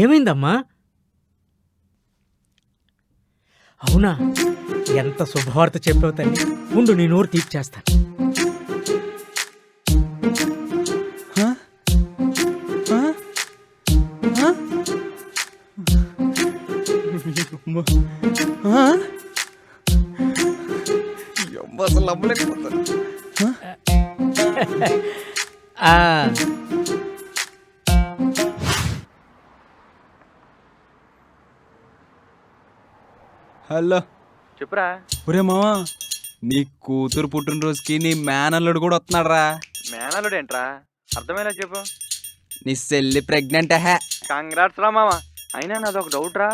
D: ఏమైందమ్మా? అవునా, ఎంత శుభవార్త చెప్పావు తల్లి. ఉండు, నీ నోరు తీర్చేస్తాను.
A: అసలు నమ్మలేకపోతాను.
D: ఆ,
G: హలో,
B: చెప్పురా.
G: ఒరే మావా, నీ కూతురు పుట్టినరోజుకి నీ మేనల్లుడు కూడా వస్తున్నాడు రా.
B: మేనలుడు ఏంట్రా? అర్థమయ్యేలా చెప్పు.
G: నీ సెల్లి ప్రెగ్నెంట్ హే.
B: కంగ్రాట్స్ రా మామ. అయినా నాదొక డౌట్ రా,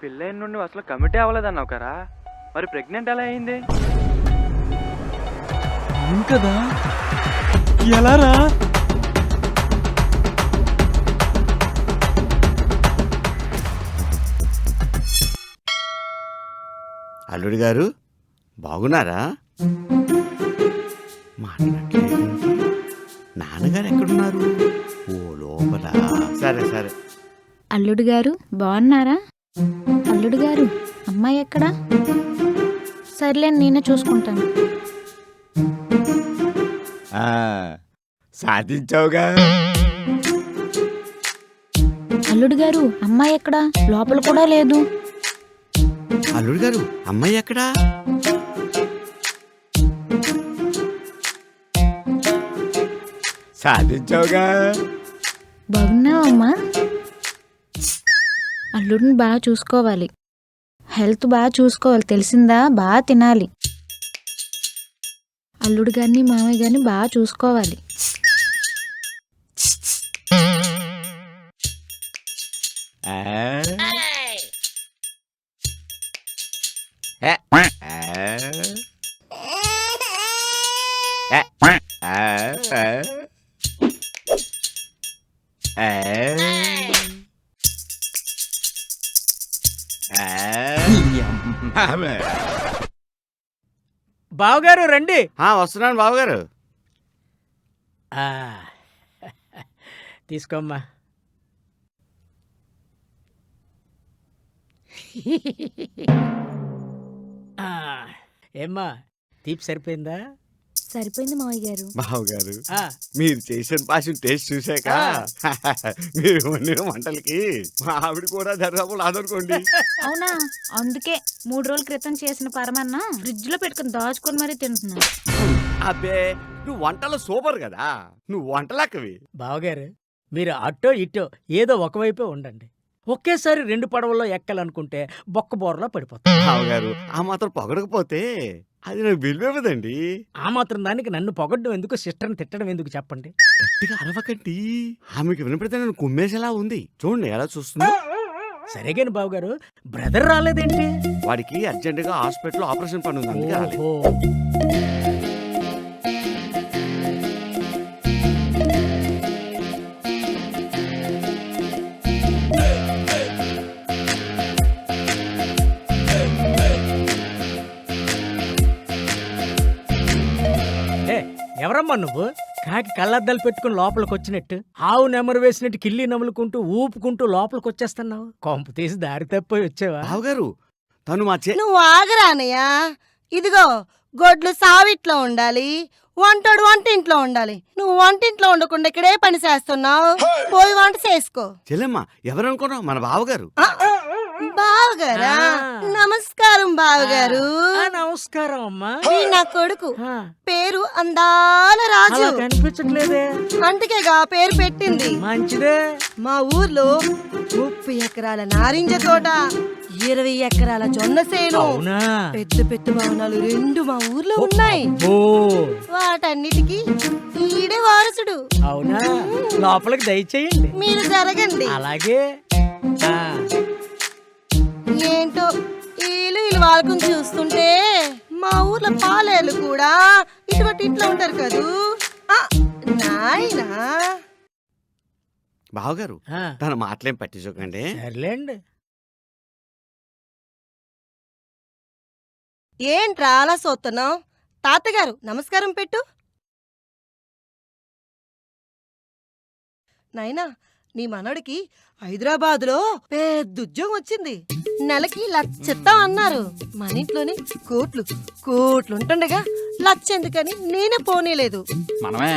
B: పెళ్ళైన నుండి అసలు కమిటీ అవ్వలేదన్నావు కదా, మరి ప్రెగ్నెంట్ ఎలా అయింది?
G: కదా ఎలా రా?
L: అల్లుడు గారు బాగున్నారా? మాట్లాడలేదేంటి? నాన్నగారు ఎక్కడున్నారు? ఓ లోపల. సరే సరే.
I: అల్లుడు గారు బాగున్నారా? అల్లుడు గారు, అమ్మాయి ఎక్కడా? సర్లే, నేనే చూసుకుంటాను.
L: సాధించావుగా.
I: అల్లుడు గారు, అమ్మాయి ఎక్కడా? లోపల కూడా లేదు.
L: అల్లుడు గారు, అమ్మాయి ఎక్కడా? సాధించావుగా.
I: బాగున్నావమ్మా? అల్లుడిని బాగా చూసుకోవాలి, హెల్త్ బాగా చూసుకోవాలి, తెలిసిందా? బాగా తినాలి. అల్లుడు గారిని మామయ్య గారిని బాగా చూసుకోవాలి.
D: బావగారు రండి.
L: వస్తున్నాను బావగారు.
D: ఆ, తీసుకోమ్మా. ఆ, ఏమ్మా, తీపి సరిపోయిందా?
I: సరిపోయింది మామయ్య గారు.
L: బావగారు,
D: ఆ,
L: మీరు చేసిన పాషన్ టేస్ట్ చూసాక మీరు వండిన వంటలకి మా ఆవిడ కూడా దర్దాపు రాదనుకోండి.
I: అవునా? అందుకే 3 రోజుల క్రితం చేసిన పరమాన్న ఫ్రిడ్జ్ లో పెట్టుకుని దాచుకొని మరీ తింటున్నాను.
L: అబ్బే, నువ్వు వంటలో సూపర్ కదా, నువ్వు వంటలక్కవి.
D: బావగారు, మీరు అటో ఇటో ఏదో ఒకవైపే ఉండండి. ఒకేసారి 2 పడవల్లో ఎక్కాలనుకుంటే బొక్కబోరలో పడిపోతాం.
L: బావగారు, ఆ మాత్రం పొగడకపోతే అది నాకు విలువదండి.
D: ఆ మాత్రం దానికి నన్ను పొగడ్డం ఎందుకు, సిస్టర్ని తిట్టడం ఎందుకు చెప్పండి?
L: గట్టిగా అరవకండి, ఆమెకి వినపడితే నన్ను కుమ్మేసేలా ఉంది. చూడండి ఎలా చూస్తుందో.
D: సరేగాని బావగారు, బ్రదర్ రాలేదేంటి?
L: వాడికి అర్జెంటుగా హాస్పిటల్ ఆపరేషన్ పని ఉంది, అందుకే రాలేదు.
D: ఓహో. ఎవరమ్మా నువ్వు? కాకి కళ్ళద్దాలు పెట్టుకుని లోపలికి వచ్చినట్టు, ఆవు నెమరు వేసినట్టు కిల్లి నములుకుంటూ ఊపుకుంటూ లోపలికి వచ్చేస్తున్నావు. కొంప తీసి దారి తప్పిపోయి వచ్చావా?
L: బావగారు తను మా
O: నువ్వు ఆగరా అన్నయ్య. ఇదిగో గొడ్లు సావిట్లో ఉండాలి, వంటోడు వంటింట్లో ఉండాలి. నువ్వు వంటింట్లో ఉండకుండా ఇక్కడే పని చేస్తున్నావు. పోయి వంట చేసుకో.
L: చెల్లెమ్మ ఎవరనుకున్నావు? మన బావగారు.
O: బావగారా? నమస్కారం బావగారు.
D: నమస్కారం అమ్మా.
O: నా కొడుకు పేరు అందాల రాజు.
D: కనిపించట్లేదే.
O: అందుకేగా పేరు పెట్టింది.
D: మంచిదే.
O: మా ఊర్లో 30 ఎకరాల నారింజ తోట, 20 ఎకరాల జొన్న సేను, పెద్ద పెద్ద భవనాలు 2 మా ఊర్లో ఉన్నాయి. వాటన్నిటికీ ఈడే వారసుడు.
D: అవునా? లోపలికి దయచేయండి.
O: మీరు జరగండి.
D: అలాగే.
O: ఏంటో వీళ్ళు వాళ్ళకుని చూస్తుంటే మా ఊర్లో పాలేళ్ళు కూడా ఇటువంటి ఇట్లా ఉంటారు కదూ. నాయనా
L: బావగారు తన మాటలేం పట్టించుకోకండి.
D: సర్లేండి.
O: ఏంట్రా అలా సోతున్నావు? తాతగారు నమస్కారం పెట్టు. నాయనా నీ మనోడికి హైదరాబాద్లో పెద్ద ఉద్యోగం వచ్చింది. నెలకి 1,00,000 ఇస్తాం అన్నారు. మన ఇంట్లోనే కోట్లు కోట్లు ఉంటుండగా 1,00,000 ఎందుకని నేనే పోనీలేదు.
J: మనమే.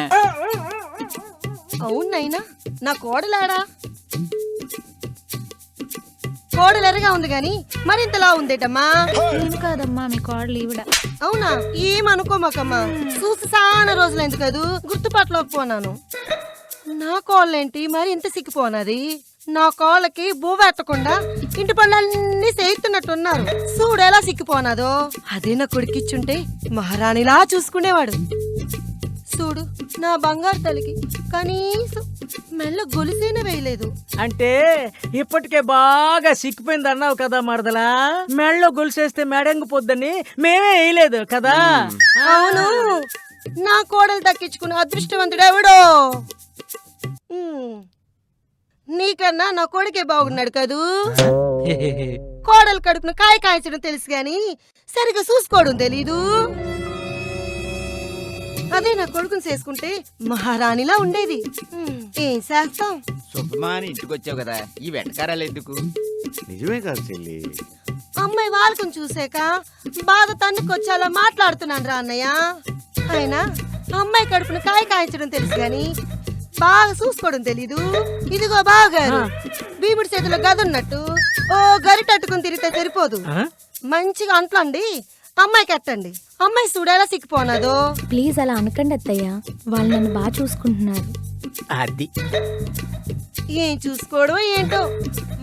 O: అవునైనా నా కోడలాడా? కోడలెరగా ఉంది గాని మరింతలా ఉందేటమ్మా.
I: ఏం కాదమ్మా, మీ కోడలు ఈవిడ.
O: అవునా? ఏమనుకోమాకమ్మా. చూసి చాలా రోజులైంది కదూ, గుర్తుపట్టలేకపోనాను. నా కోళ్ళేంటి మరి ఇంత సిక్కిపోనది? నా కోళ్ళకి బువ్వెత్తకుండా ఇంటి పనులన్నీ చేయిస్తున్నట్టున్నారు. చూడేలా సిక్కిపోనాదో. అదే నా కొడుకిచ్చుంటే మహారాణిలా చూసుకునేవాడు. చూడు నా బంగారు తల్లికి కనీసం మెల్ల గొలుసేనే వేయలేదు.
D: అంటే ఇప్పటికే బాగా సిక్కిపోయింది అన్నావు కదా మరదలా. మెళ్ళో గొలుసేస్తే మెడంగిపోద్దని మేమే వేయలేదు కదా.
O: అవును, నా కోడలు దక్కించుకున్న అదృష్టవంతుడెవడో. నీకన్నా నా కొడుకే బాగున్నాడు కదూ. కోడలు కడుపును కాయచడం తెలుసు గాని సరిగా చూసుకోవడం తెలీదు. అదే నా కొడుకుని చేసుకుంటే మహారాణిలా ఉండేది. ఏం చేస్తాం?
J: సుఖమాని ఇంటికి వచ్చావు కదా, ఈ వెటకారాలు ఎందుకు?
L: నిజమే కాదు చెల్లి.
O: అమ్మాయి వాళ్ళకుని చూసాక బాధ తన్నుకొచ్చేలా మాట్లాడుతున్నాను రా అన్నయ్య. అయినా అమ్మాయి కడుపును కాయచడం తెలుసు గాని బాగా చూసుకోవడం తెలీదు. ఇదిగో బాగారు భీముడి చేతిలో గదున్నట్టు ఓ గరిటట్టుకుని తిరిగితే సరిపోదు. మంచిగా అంట్లండి అమ్మాయికి ఎట్టండి. అమ్మాయి చూడేలా సిక్కిపోనాదో.
I: ప్లీజ్ అలా అనకండి అత్తయ్య, వాళ్ళు నన్ను బాగా చూసుకుంటున్నారు.
D: అది
O: ఏం చూసుకోవడం ఏంటో.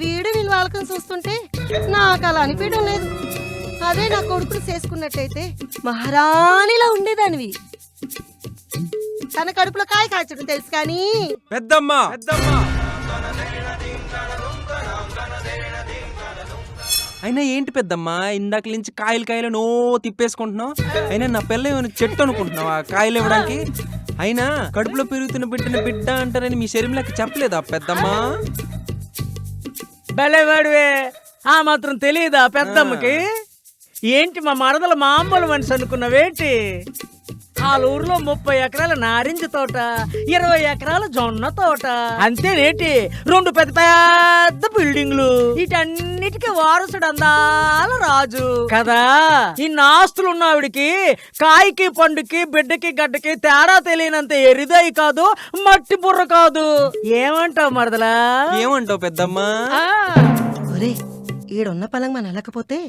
O: వీడు వీళ్ళు వాళ్ళకని చూస్తుంటే నాకు అలా అనిపించడం లేదు. అదే నా కొడుకులు చేసుకున్నట్టయితే మహారాణిలా ఉండేదానివి. తన కడుపులో కాయచడం తెలుసు కానీ
A: పెద్దమ్మా అయినా ఏంటి పెద్దమ్మా, ఇందాక నుంచి కాయలు నో తిప్పేసుకుంటున్నావు. అయినా నా పిల్ల ఏమైనా చెట్టు అనుకుంటున్నావా కాయలు ఇవ్వడానికి? అయినా కడుపులో పెరుగుతున్న బిడ్డ అంటారని మీ శరీరంలోకి చెప్పలేదా పెద్దమ్మా?
D: బలేవాడివే, ఆ మాత్రం తెలియదా పెద్దమ్మకి? ఏంటి మా మరదల మామూలు మనిషి అనుకున్నావేంటి? వాళ్ళ ఊర్లో 30 ఎకరాల నారింజ తోట, 20 ఎకరాల జొన్న తోట, అంతేనేటి 2 పెద్ద పెద్ద బిల్డింగ్లు. వీటన్నిటికీ వారసుడు అందాల రాజు కదా. ఇన్ని ఆస్తులు ఉన్న ఆవిడికి కాయకి పండుకి బిడ్డకి గడ్డకి తేడా తెలియనంత ఎరిదాయి కాదు, మట్టి బుర్ర కాదు. ఏమంటావు మరదలా?
A: ఏమంటావు పెద్దమ్మా?
O: ఒరే ఈడున్న పలంగా మన వెళ్ళకపోతే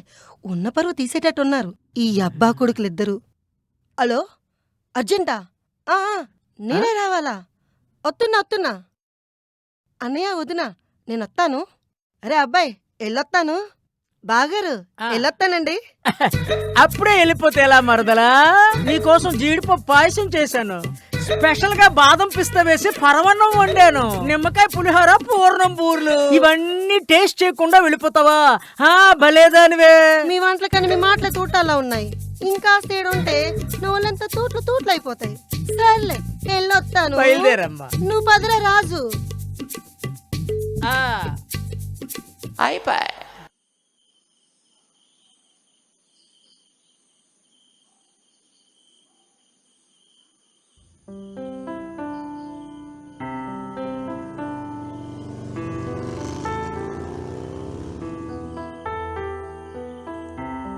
O: ఉన్న పరువు తీసేటట్టున్నారు ఈ అబ్బా కొడుకులిద్దరు. హలో అర్జెంటా? నేనే రావాలా? వస్తున్నా. అన్నయ్య వదినా నేను వస్తాను. అరే అబ్బాయి వెళ్ళొస్తాను. బాగారు వెళ్ళొస్తానండి.
D: అప్పుడే వెళ్ళిపోతే ఎలా మరదలా? నీకోసం జీడిపప్పు పాయసం చేశాను, స్పెషల్ గా బాదం పిస్తా వేసి పరవన్నం వండాను, నిమ్మకాయ పులిహోర పూర్ణం బూర్లు. ఇవన్నీ టేస్ట్ చేయకుండా వెళ్ళిపోతావా? భలేదానివే.
O: మీ వంటలు కానీ మీ మాటలు తూటాలా ఉన్నాయి. ఇంకా ఉంటే నోళ్ళంతా తూట్లు అయిపోతాయి. సర్లే వెళ్ళొస్తాను.
D: బయలుదేరమ్మా.
O: నువ్వు పదరా రాజు.
J: అయిపోయి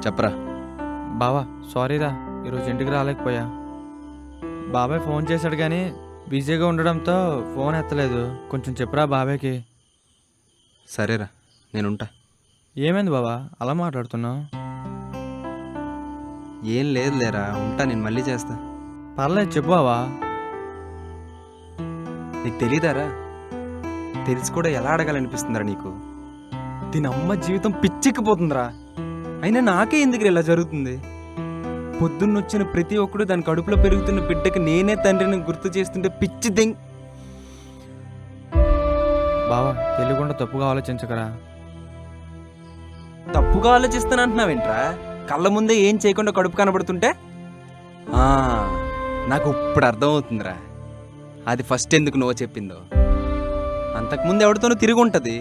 A: చెప్పరా.
K: బావా సారీరా, ఈరోజు ఇంటికి రాలేకపోయా. బాబాయ్ ఫోన్ చేశాడు కానీ బిజీగా ఉండడంతో ఫోన్ ఎత్తలేదు. కొంచెం చెప్పరా బాబాయ్కి.
A: సరేరా, నేనుంటా.
K: ఏమైంది బావా అలా మాట్లాడుతున్నావు?
A: ఏం లేదు లేరా, ఉంటా, నేను మళ్ళీ చేస్తా.
K: పర్లేదు చెప్పు బావా.
A: నీకు తెలీదారా? తెలిసి కూడా ఎలా అడగాలనిపిస్తుందిరా నీకు? దీని అమ్మ జీవితం పిచ్చెక్కిపోతుందిరా. అయినా నాకే ఎందుకు ఇలా జరుగుతుంది? పొద్దున్నొచ్చిన ప్రతి ఒక్కడు దాని కడుపులో పెరుగుతున్న బిడ్డకి నేనే తండ్రిని గుర్తు చేస్తుంటే పిచ్చి దెంగ్.
K: బావా తెలియకుండా తప్పుగా ఆలోచించకరా.
A: తప్పుగా ఆలోచిస్తానంటున్నావేంట్రా? కళ్ళ ముందే ఏం చేయకుండా కడుపు కనబడుతుంటే నాకు ఇప్పుడు అర్థమవుతుందిరా అది ఫస్ట్ ఎందుకు నో చెప్పిందో. అంతకుముందు ఎవరితోనో తిరిగి ఉంటుంది,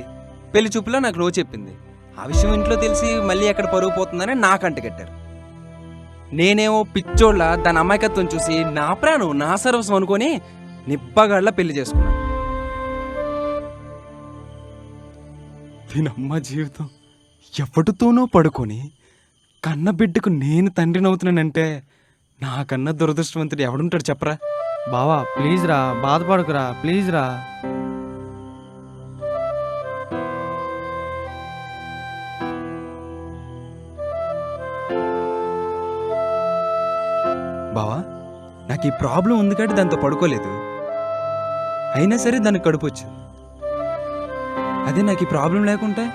A: పెళ్లి చూపులో నాకు నో చెప్పింది. ఆ విషయం ఇంట్లో తెలిసి మళ్ళీ ఎక్కడ పరుగు పోతుందని నాకంట కట్టారు. నేనేమో పిచ్చోళ్ళ దాని అమాయకత్వం చూసి నా ప్రాణం నా సర్వస్వం అనుకొని నిప్పగాళ్ళ పెళ్లి చేసుకున్నాను. దీనమ్మ జీవితం ఎవరితోనో పడుకొని కన్న బిడ్డకు నేను తండ్రినవుతున్నానంటే నాకన్నా దురదృష్టవంతుడు ఎవడుంటాడు చెప్పరా?
K: బావా ప్లీజ్ రా, బాధపడకురా ప్లీజ్ రా.
A: బావా నాకు ఈ ప్రాబ్లం ఉంది కాబట్టి దాంతో పడుకోలేదు, అయినా సరే దానికి కడుపు వచ్చింది. అదే నాకు ఈ ప్రాబ్లం లేకుంటే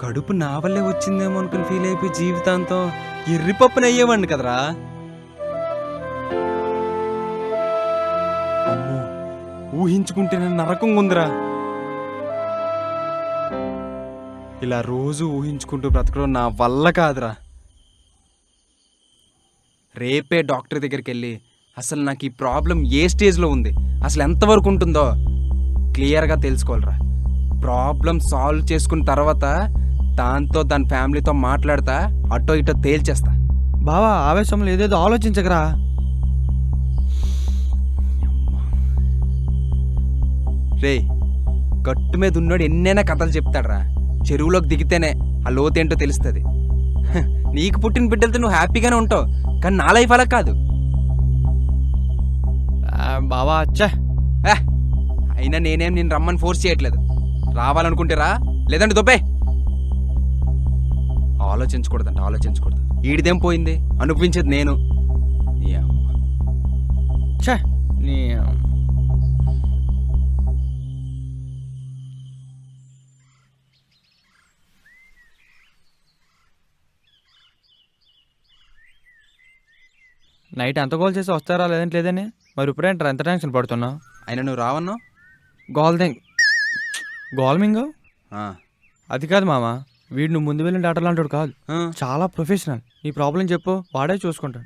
A: కడుపు నా వల్లే వచ్చిందేమో అనుకుని ఫీల్ అయిపోయి జీవితాంతం ఎర్రిపప్పున అయ్యేవాడిని కదరా. అమ్మో, ఊహించుకుంటే నేను నరకంగా ఉందిరా. ఇలా రోజు ఊహించుకుంటూ బ్రతకడం నా వల్ల కాదురా. రేపే డాక్టర్ దగ్గరికి వెళ్ళి అసలు నాకు ఈ ప్రాబ్లం ఏ స్టేజ్లో ఉంది, అసలు ఎంతవరకు ఉంటుందో క్లియర్గా తెలుసుకోవాలిరా. ప్రాబ్లం సాల్వ్ చేసుకున్న తర్వాత దాంతో దాని ఫ్యామిలీతో మాట్లాడతా, అటో ఇటో తేల్చేస్తా.
K: బావా ఆవేశంలో ఏదేదో ఆలోచించకరా.
A: రే, గట్టు మీద ఉన్నోడు ఎన్నైనా కథలు చెప్తాడురా. చెరువులోకి దిగితేనే ఆ లోతేంటో తెలుస్తుంది. నీకు పుట్టిన బిడ్డలతో నువ్వు హ్యాపీగానే ఉంటావు, కానీ నా లైఫ్ అలా కాదు.
K: బావా అచ్చా,
A: అయినా నేనేం నేను రమ్మని ఫోర్స్ చేయట్లేదు. రావాలనుకుంటే రా, లేదంటే దొబ్బే. ఆలోచించకూడదంట, ఆలోచించకూడదు. ఈడిదేం పోయింది, అనుభవించేది నేను.
K: నైట్ ఎంత గోల్ చేసి వస్తారా లేదంటే లేదని, మరి ఇప్పుడేంటారా ఎంత టెన్షన్ పడుతున్నావు?
A: అయినా నువ్వు రావన్నావు.
K: గోల్మింగ్ అది కాదు మామ, వీడు నువ్వు ముందు వెళ్ళిన డాక్టర్ లాంటి కాదు, చాలా ప్రొఫెషనల్. నీ ప్రాబ్లం చెప్పు, వాడే చూసుకుంటాడు.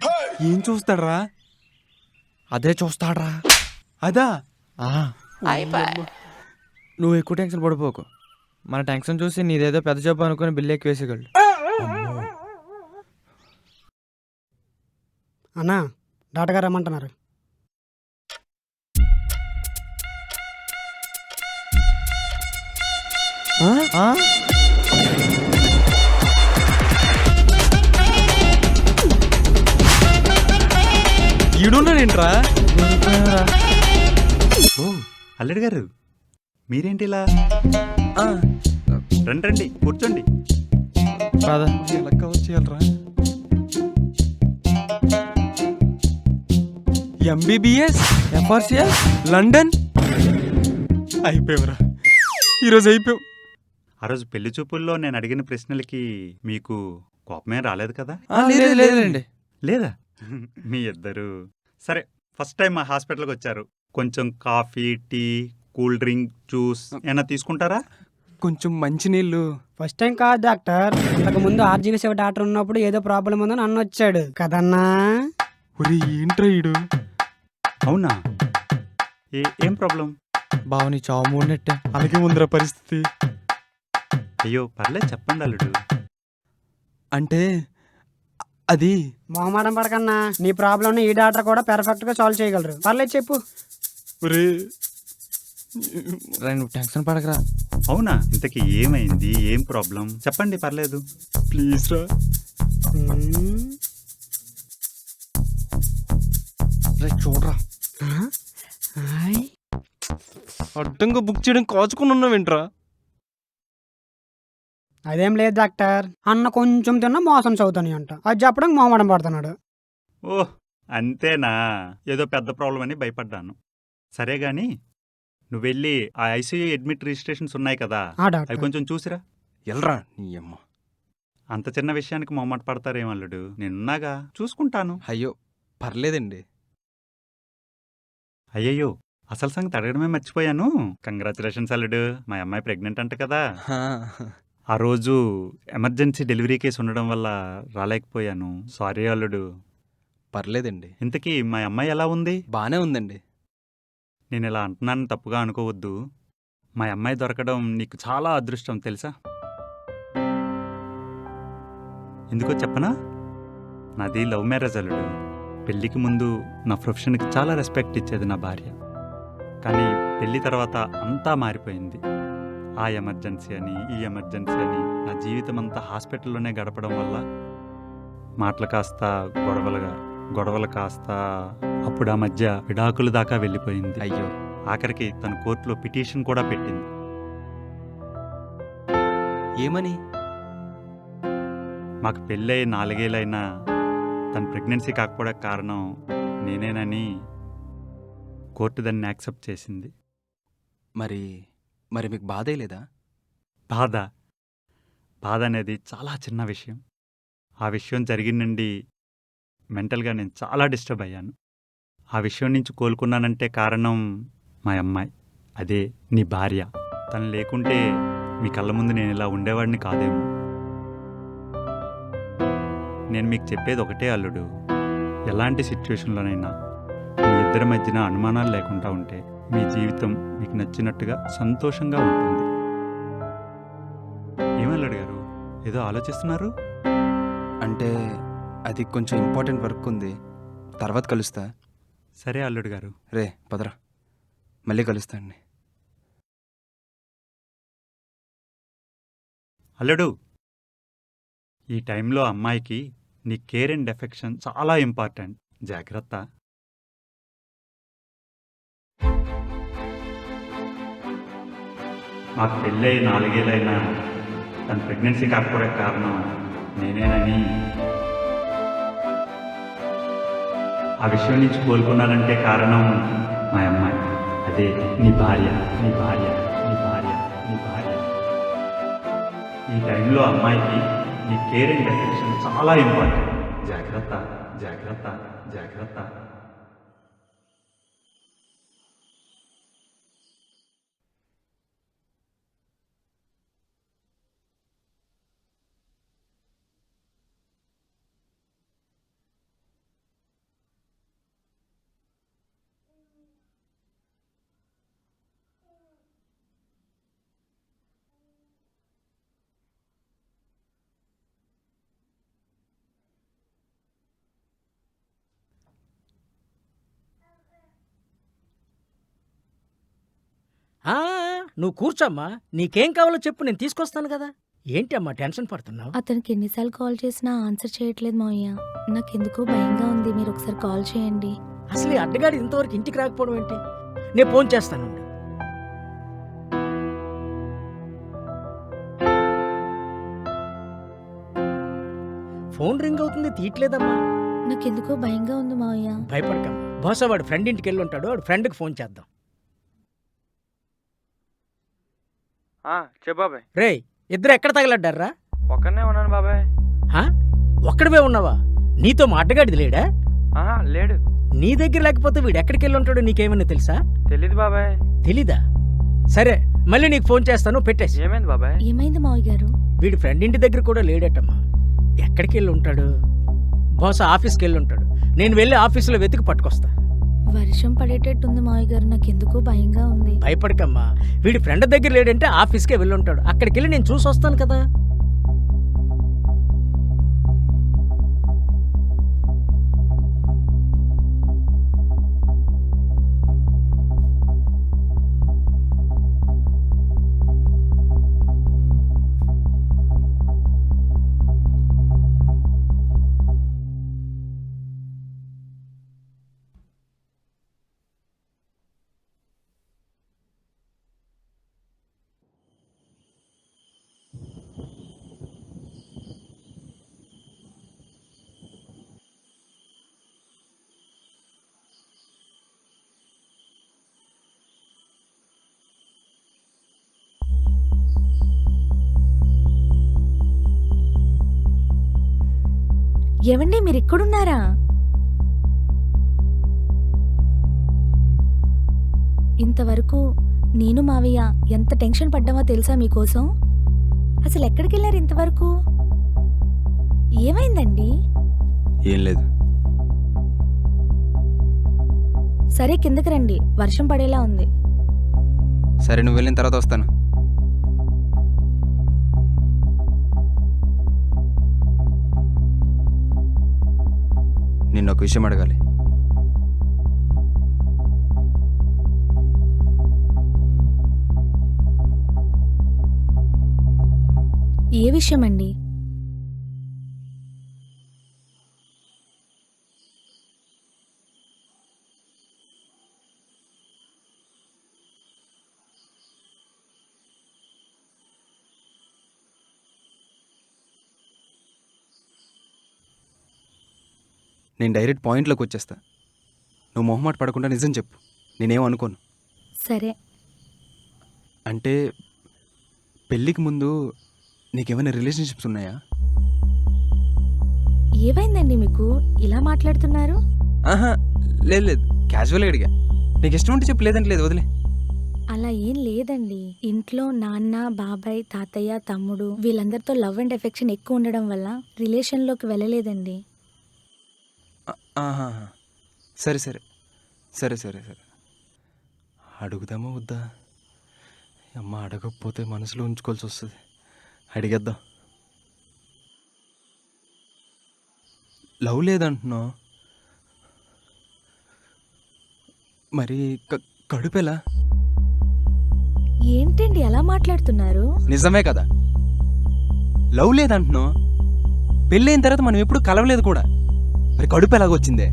A: ఏం చూస్తాడరా?
K: అదే చూస్తాడ్రా.
A: అదా?
K: నువ్వు ఎక్కువ టెన్షన్ పడిపోకు. మన టెన్షన్ చూసి నీదేదో పెద్ద జబ్బు అనుకుని బిల్లు ఎక్కువ వేసేయగలడు.
P: అన్నా డాక్టర్ గారు రమ్మంటున్నారు.
A: ఈడున్నాడేంట్రా?
Q: ఓ అల్లుడు గారు, మీరేంటి ఇలా? రండి రండి కూర్చోండి.
A: ఎలా కవర్ చేయాలరా? MBBS,
K: ఎఫ్ఆర్సిఎల్,
A: London. అయిపోయావురా, ఈరోజు అయిపోయావు.
Q: ఆ రోజు పెళ్లి చూపుల్లో నేను అడిగిన ప్రశ్నలకి మీకు కోపమే రాలేదు కదా?
K: లేదండి.
Q: లేదా? మీ ఇద్దరు సరే. ఫస్ట్ టైం మా హాస్పిటల్కి వచ్చారు, కొంచెం coffee, tea, cool drink, juice ఏమైనా తీసుకుంటారా?
A: కొంచెం మంచినీళ్ళు.
P: ఫస్ట్ టైం కాదు డాక్టర్, అంతకు ముందు ఆర్జీవి శివ డాక్టర్ ఉన్నప్పుడు ఏదో ప్రాబ్లం ఉందని అన్న వచ్చాడు కదన్నా.
A: ఒరే ఏంట్రా ఈడు?
Q: అవునా? ఏం ప్రాబ్లం?
K: బావని చావు మూడినట్టే.
A: అలాగే ఉందిరా పరిస్థితి.
Q: అయ్యో పర్లేదు చెప్పండి అల్లుడు.
A: అంటే అది
P: మొహమాటం పడకన్నా, నీ ప్రాబ్లం ఈ డాక్టర్ కూడా పెర్ఫెక్ట్ గా సాల్వ్ చేయగలరు. పర్లేదు చెప్పు.
K: నువ్వు టెన్షన్ పడకరా.
Q: అవునా? ఇంతకీ ఏమైంది? ఏం ప్రాబ్లం చెప్పండి, పర్లేదు.
C: ప్లీజ్ రా.
A: చూడరా అడ్డంగా బుక్ చేయడం కాచుకుని ఉన్నావేంట్రా?
P: అదేం లేదు డాక్టర్, అన్న కొంచెం తిన్నా మోసం చదువుతాని అంట, అది చెప్పడానికి మొహమాటం పడుతున్నాడు.
Q: ఓహ్ అంతేనా? ఏదో పెద్ద ప్రాబ్లం అని భయపడ్డాను. సరే గాని నువ్వు వెళ్ళి ఆ ఐసీయూ అడ్మిట్ రిజిస్ట్రేషన్స్ ఉన్నాయి కదా,
P: ఆ డాక్టర్.
Q: అవి కొంచెం చూసిరా.
A: ఎల్రా నీ అమ్మ.
Q: అంత చిన్న విషయానికి మొహమాట పడతారేం అల్లుడు, నేనున్నాగా చూసుకుంటాను.
A: అయ్యో పర్లేదండి.
Q: అయ్యయ్యో అసలు సంగతి అడగడమే మర్చిపోయాను. కంగ్రాచులేషన్స్ అల్లుడు, మా అమ్మాయి ప్రెగ్నెంట్ అంట కదా. ఆ రోజు ఎమర్జెన్సీ డెలివరీ కేసు ఉండడం వల్ల రాలేకపోయాను. సారీ అల్లుడు.
A: పర్లేదండి.
Q: ఇంతకీ మా అమ్మాయి ఎలా ఉంది?
A: బానే ఉందండి.
Q: నేను ఇలా అంటున్నాను తప్పుగా అనుకోవద్దు. మా అమ్మాయి దొరకడం నీకు చాలా అదృష్టం తెలుసా. ఎందుకో చెప్పనా? నాది లవ్ మ్యారేజ్ అల్లుడు. పెళ్ళికి ముందు నా ప్రొఫెషన్కి చాలా రెస్పెక్ట్ ఇచ్చేది నా భార్య. కానీ పెళ్ళి తర్వాత అంతా మారిపోయింది. ఆ ఎమర్జెన్సీ అని ఈ ఎమర్జెన్సీ అని నా జీవితం అంతా హాస్పిటల్లోనే గడపడం వల్ల మాటలు కాస్త గొడవలు కాస్త అప్పుడు ఆ మధ్య విడాకుల దాకా వెళ్ళిపోయింది.
A: అయ్యో.
Q: ఆఖరికి తన కోర్టులో పిటిషన్ కూడా పెట్టింది.
A: ఏమని?
Q: మాకు పెళ్ళై 4 ఏళ్ళైనా తన ప్రెగ్నెన్సీ కాకపోవడానికి కారణం నేనేనని కోర్టు దాన్ని యాక్సెప్ట్ చేసింది.
A: మరి మరి మీకు బాధే లేదా?
Q: బాధ అనేది చాలా చిన్న విషయం. ఆ విషయం జరిగిన నుండి మెంటల్గా నేను చాలా డిస్టర్బ్ అయ్యాను. ఆ విషయం నుంచి కోలుకున్నానంటే కారణం మా అమ్మాయి, అదే నీ భార్య. తను లేకుంటే మీ కళ్ళ ముందు నేను ఇలా ఉండేవాడిని కాదేమో. నేను మీకు చెప్పేది ఒకటే అల్లుడు, ఎలాంటి సిచ్యువేషన్లోనైనా మీ ఇద్దరి మధ్యన అనుమానాలు లేకుండా ఉంటే మీ జీవితం మీకు నచ్చినట్టుగా సంతోషంగా ఉంటుంది. ఏమల్లుడు గారు ఏదో ఆలోచిస్తున్నారు?
A: అంటే అది కొంచెం ఇంపార్టెంట్ వర్క్ ఉంది, తర్వాత కలుస్తా.
Q: సరే అల్లుడు గారు.
A: రే పదరా, మళ్ళీ కలుస్తా అండి.
Q: అల్లుడు, ఈ టైంలో అమ్మాయికి నీ కేర్ అండ్ ఎఫెక్షన్ చాలా ఇంపార్టెంట్. జాగ్రత్త. మాకు పెళ్ళై 4 ఏళ్ళైనా తన ప్రెగ్నెన్సీ కాకపోవడానికి కారణం నేనేనని ఆ విషయం నుంచి కోలుకున్నానంటే కారణం మా అమ్మాయి, అదే నీ భార్య. ఈ టైంలో అమ్మాయికి నీ కేర్ అండ్ అటెన్షన్ చాలా ఇంపార్టెంట్. జాగ్రత్త.
D: నువ్వు కూర్చోమ్మా, నీకేం కావాలో చెప్పు, నేను తీసుకొస్తాను కదా. ఏంటి అమ్మా టెన్షన్ పడుతున్నావు?
I: అతనికి ఎన్నిసార్లు కాల్ చేసినా ఆన్సర్ చేయట్లేదు మావయ్య. నాకెందుకో భయంగా ఉంది, మీరు ఒకసారి కాల్ చేయండి.
D: అసలు ఈ అడ్డగాడి ఇంతవరకు ఇంటికి రాకపోవడం ఏంటి? నేను ఫోన్ చేస్తాను. ఫోన్ రింగ్ అవుతుంది, తీయట్లేదమ్మా.
I: నాకెందుకో భయంగా ఉంది మావయ్య.
D: భయపడకమ్మా, బహుశా వాడు ఫ్రెండ్ ఇంటికి వెళ్ళి ఉంటాడు, వాడు ఫ్రెండ్కి ఫోన్ చేద్దాం.
K: బాబాయ్.
D: రే, ఇద్దరు ఎక్కడ తగలడ్డారా?
K: ఒక్కనే ఉన్నాను బాబాయ్.
D: ఒక్కడివే ఉన్నావా? నీతో మా అడ్డగాడిది లేడా?
K: లేడు.
D: నీ దగ్గర లేకపోతే వీడు ఎక్కడికి వెళ్ళి ఉంటాడో నీకేమన్నా తెలుసా?
K: తెలీదు బాబాయ్.
D: తెలీదా? సరే, మళ్ళీ నీకు ఫోన్ చేస్తాను, పెట్టేసి.
K: ఏమైంది బాబాయ్?
I: ఏమైంది మావయ్య గారు?
D: వీడి ఫ్రెండ్ ఇంటి దగ్గర కూడా లేడటమ్మా. ఎక్కడికి వెళ్ళి ఉంటాడు? బహుశా ఆఫీస్కి వెళ్ళి ఉంటాడు. నేను వెళ్ళి ఆఫీసులో వెతికి పట్టుకొస్తా.
I: వర్షం పడేటట్టుంది మావయ్య గారు, నాకెందుకో భయంగా ఉంది.
D: భయపడకమ్మా, వీడి ఫ్రెండ్ దగ్గర లేడంటే ఆఫీస్కే వెళ్ళి ఉంటాడు. అక్కడికి వెళ్ళి నేను చూసి వస్తాను కదా.
I: ఏవండి మీరు ఇక్కడున్నారా? ఇంతవరకు నేను మావయ్య ఎంత టెన్షన్ పడ్డామో తెలుసా మీకోసం? అసలు ఎక్కడికి వెళ్ళారు ఇంతవరకు? ఏమైందండి?
A: ఏం లేదు.
I: సరే కిందకి రండి, వర్షం పడేలా ఉంది.
A: సరే, నువ్వు వెళ్ళిన తర్వాత వస్తాను. నిన్న ఒక విషయం అడగాలి.
I: ఏ విషయం అండి?
A: నేను డైరెక్ట్ పాయింట్లోకి వచ్చేస్తా. నువ్వు మొహమాట పడకుండా నిజం చెప్పు, నేనేం అనుకోను.
I: సరే.
A: అంటే పెళ్ళికి ముందు నీకేమైనా రిలేషన్షిప్స్ ఉన్నాయా?
I: ఏమైందండి మీకు ఇలా మాట్లాడుతున్నారు?
A: ఆహా, లేదు లేదు, క్యాజువల్గా అడిగా. నీకు ఇష్టం ఉంటే చెప్పు, లేదంటే లేదు, వదిలే.
I: అలా ఏం లేదండి. ఇంట్లో నాన్న, బాబాయ్, తాతయ్య, తమ్ముడు వీళ్ళందరితో లవ్ అండ్ ఎఫెక్షన్ ఎక్కువ ఉండడం వల్ల రిలేషన్లోకి వెళ్ళలేదండి.
A: ఆహా, సరే సరే సరే సరే సరే అడుగుదామా వద్దా? అమ్మ అడగకపోతే మనసులో ఉంచుకోవాల్సి వస్తుంది. అడిగేద్దాం. లవ్ లేదంటున్నావు, మరి కడుపెలా?
I: ఏంటండి అలా మాట్లాడుతున్నారు?
A: నిజమే కదా, లవ్ లేదంటున్నావు. పెళ్ళైన తర్వాత మనం ఎప్పుడు కలవలేదు కూడా, మరి కడుపు ఎలాగొచ్చిందే?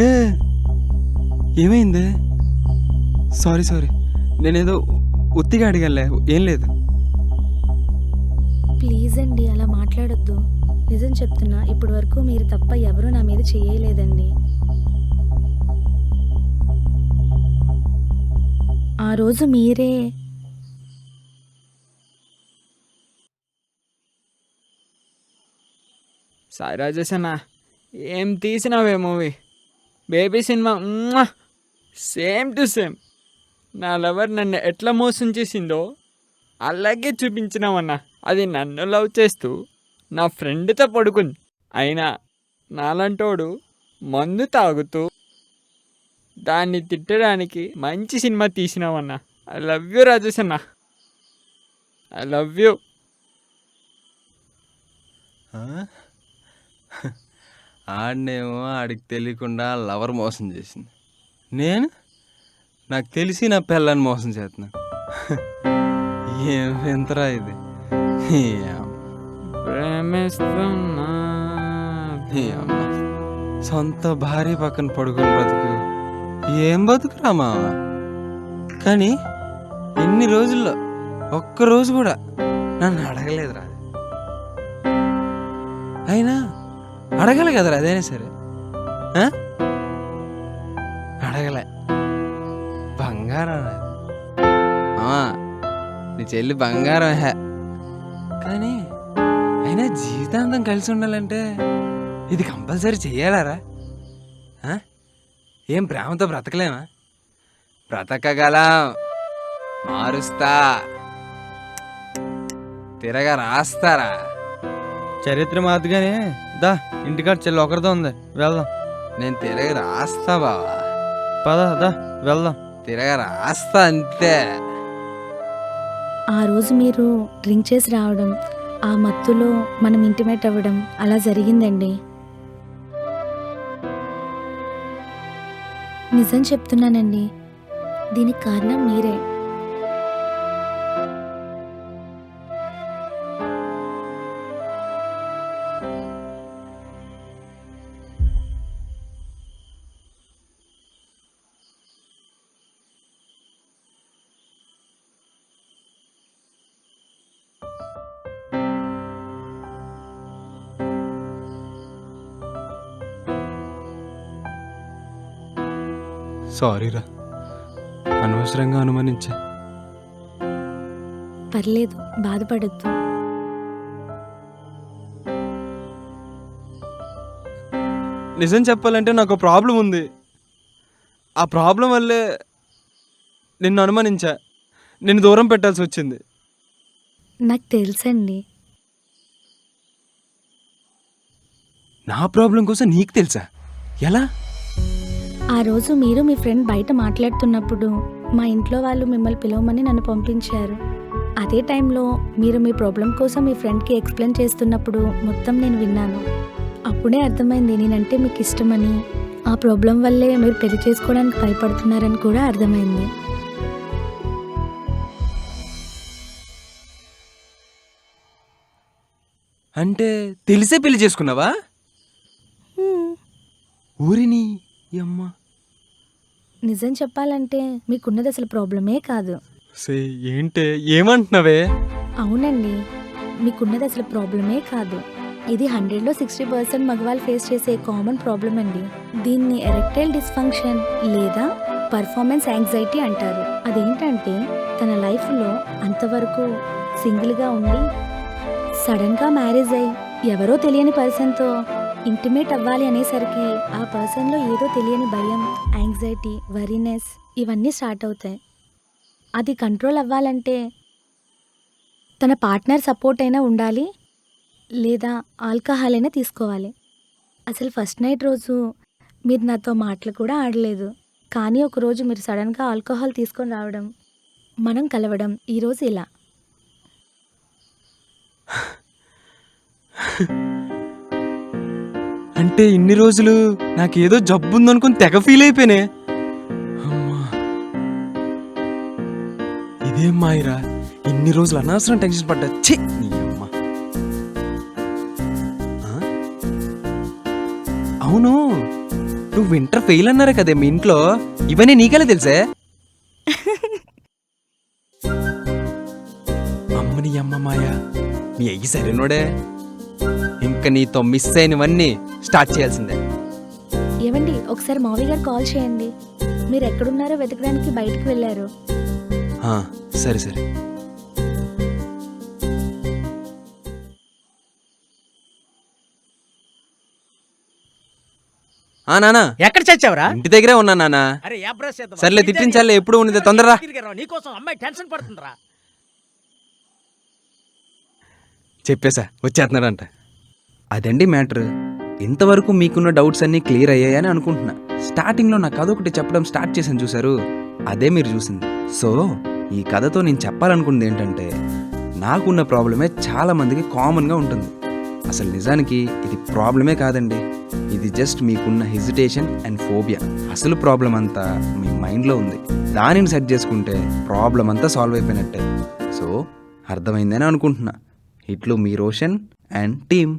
A: ఏ ఏమైంది? సారీ సారీ, నేనేదో ఉత్తిగా అడిగానులే, ఏం లేదు.
I: ప్లీజ్ అండి అలా మాట్లాడొద్దు. నిజం చెప్తున్నా, ఇప్పటి వరకు మీరు తప్ప ఎవరూ నా మీద చేయలేదండి. ఆ రోజు మీరే
K: సాయి రాజేష్ అన్న, ఏం తీసినావే movie. Baby cinema same to same. నా లవర్ నన్ను ఎట్లా మోసం చేసిందో అలాగే చూపించినావన్నా. అది నన్ను లవ్ చేస్తూ నా ఫ్రెండ్తో పడుకుంది. అయినా నాలంటోడు మందు తాగుతూ దాన్ని తిట్టడానికి మంచి సినిమా తీసినావన్నా. ఐ లవ్ యూ రాజేష్ అన్న, ఐ లవ్ యూ.
A: ఆడినేమో ఆడికి తెలియకుండా లవర్ మోసం చేసింది, నాకు తెలిసి నా పిల్లని మోసం చేస్తున్నాను. ఏం ఎంతరా ఇది?
K: ప్రేమిస్తున్నా
A: సొంత భార్య పక్కన పడుకుని బతుకు ఏం బతుకురా మావా. కానీ ఇన్ని రోజుల్లో ఒక్కరోజు కూడా నన్ను అడగలేదురా. అయినా అడగలే కదరా, అదైనా సరే అడగలే. బంగారం మామా, నీ చెల్లి బంగారం. కానీ అయినా జీవితాంతం కలిసి ఉండాలంటే ఇది కంపల్సరీ చెయ్యాలారా? ఏం ప్రేమతో బ్రతకలేమా? బ్రతకగలం, మారుస్తా, తిరగా రాస్తారా.
K: చరిత్ర మాదిగానే దా, ఇంటికాడ చెల్లి ఒకరితో ఉంది, వెళ్దాం.
A: నేను తిరగ రాస్తా బావా.
K: పద దా వెళ్దాం.
A: తిరగ రాస్తా అంతే.
I: ఆ రోజు మీరు డ్రింక్ చేసి రావడం, ఆ మత్తులో మనం ఇంటిమేట్ అవ్వడం అలా జరిగిందండి. నిజం చెప్తున్నానండి, దీనికి కారణం మీరే.
A: సారీరా, అనవసరంగా అనుమానించా.
I: పర్లేదు, బాధపడద్దు.
A: నిజం చెప్పాలంటే నాకు ప్రాబ్లం ఉంది. ఆ ప్రాబ్లం వల్లే నిన్ను అనుమానించా, నిన్ను దూరం పెట్టాల్సి వచ్చింది.
I: నాకు తెలుసండి.
A: నా ప్రాబ్లం కోసం నీకు తెలుసా? ఎలా?
I: ఆ రోజు మీరు మీ ఫ్రెండ్ బయట మాట్లాడుతున్నప్పుడు మా ఇంట్లో వాళ్ళు మిమ్మల్ని పిలవమని నన్ను పంపించారు. అదే టైంలో మీరు మీ ప్రాబ్లం కోసం మీ ఫ్రెండ్కి ఎక్స్ప్లెయిన్ చేస్తున్నప్పుడు మొత్తం నేను విన్నాను. అప్పుడే అర్థమైంది నేనంటే మీకు ఇష్టమని. ఆ ప్రాబ్లం వల్లే మీరు పెళ్లి చేసుకోవడానికి భయపడుతున్నారని కూడా అర్థమైంది.
A: అంటే తెలిసే పెళ్లి చేసుకున్నావా? ఊరిని అమ్మ.
I: నిజం చెప్పాలంటే మీకున్నది అసలు ప్రాబ్లమే కాదు.
A: ఏంటే ఏమంటున్నావే?
I: అవునండి, మీకున్నది అసలు ప్రాబ్లమే కాదు. ఇది 100లో 60% మగవాళ్ళు ఫేస్ చేసే కామన్ ప్రాబ్లం అండి. దీన్ని ఎరెక్టైల్ డిస్ఫంక్షన్ లేదా పర్ఫార్మెన్స్ యాంగ్జైటీ అంటారు. అదేంటంటే తన లైఫ్లో అంతవరకు సింగిల్గా ఉండి సడన్గా మ్యారేజ్ అయ్యి ఎవరో తెలియని పర్సన్తో ఇంటిమేట్ అవ్వాలి అనేసరికి ఆ పర్సన్లో ఏదో తెలియని భయం, యాంగ్జైటీ, వరీనెస్ ఇవన్నీ స్టార్ట్ అవుతాయి. అది కంట్రోల్ అవ్వాలంటే తన పార్ట్నర్ సపోర్ట్ అయినా ఉండాలి, లేదా ఆల్కహాల్ అయినా తీసుకోవాలి. అసలు ఫస్ట్ నైట్ రోజు మీరు నాతో మాటలు కూడా ఆడలేదు, కానీ ఒకరోజు మీరు సడన్గా ఆల్కహాల్ తీసుకొని రావడం, మనం కలవడం, ఈరోజు ఇలా.
A: అంటే ఇన్ని రోజులు నాకేదో జబ్బు ఉందనుకుని తెగ ఫీల్ అయిపోయినే. అమ్మా, ఇదేం మాయిరా, ఇన్ని రోజులు అనవసరం టెన్షన్ పడ్డా. ఛీ, నీ అమ్మ. అవును, నువ్వు ఇంటర్ ఫెయిల్ అన్నారే కదే మీ ఇంట్లో, ఇవన్నీ నీకెలా తెలుసే? అమ్మని అమ్మ మాయా, మీ అయ్యి సరేనోడే. ఇంకా నీతో మిస్ అయినవన్నీ స్టార్ట్ చేయాల్సిందే.
I: ఏమండి, ఒకసారి మావి గారు కాల్ చేయండి. మీరు ఎక్కడున్నారో వెతకడానికి బయటకు వెళ్ళారు.
A: సరే సరే. నానా,
D: ఎక్కడ చచ్చావురా?
A: ఇంటి దగ్గరే ఉన్నా నానా.
D: అరే ఏ బ్రష్ చేద్దాం?
A: సర్లే, తిట్టించాలే, ఎప్పుడు ఉన్నదే, తొందరరా.
D: నీకోసం అమ్మాయి టెన్షన్ పడుతుందిరా.
A: చెప్పేసా వచ్చేస్తున్నాడంట. అదండి మ్యాటర్. ఇంతవరకు మీకున్న డౌట్స్ అన్నీ క్లియర్ అయ్యాయని అనుకుంటున్నా. స్టార్టింగ్లో నా కథ ఒకటి చెప్పడం స్టార్ట్ చేశాను చూసారు, అదే మీరు చూసింది. సో ఈ కథతో నేను చెప్పాలనుకున్నది ఏంటంటే, నాకున్న ప్రాబ్లమే చాలా మందికి కామన్గా ఉంటుంది. అసలు నిజానికి ఇది ప్రాబ్లమే కాదండి, ఇది జస్ట్ మీకున్న హెజిటేషన్ అండ్ ఫోబియా. అసలు ప్రాబ్లం అంతా మీ మైండ్లో ఉంది. దానిని సెట్ చేసుకుంటే ప్రాబ్లం అంతా సాల్వ్ అయిపోయినట్టే. సో అర్థమైందని అనుకుంటున్నా. ఇట్లు మీ రోషన్ అండ్ టీమ్.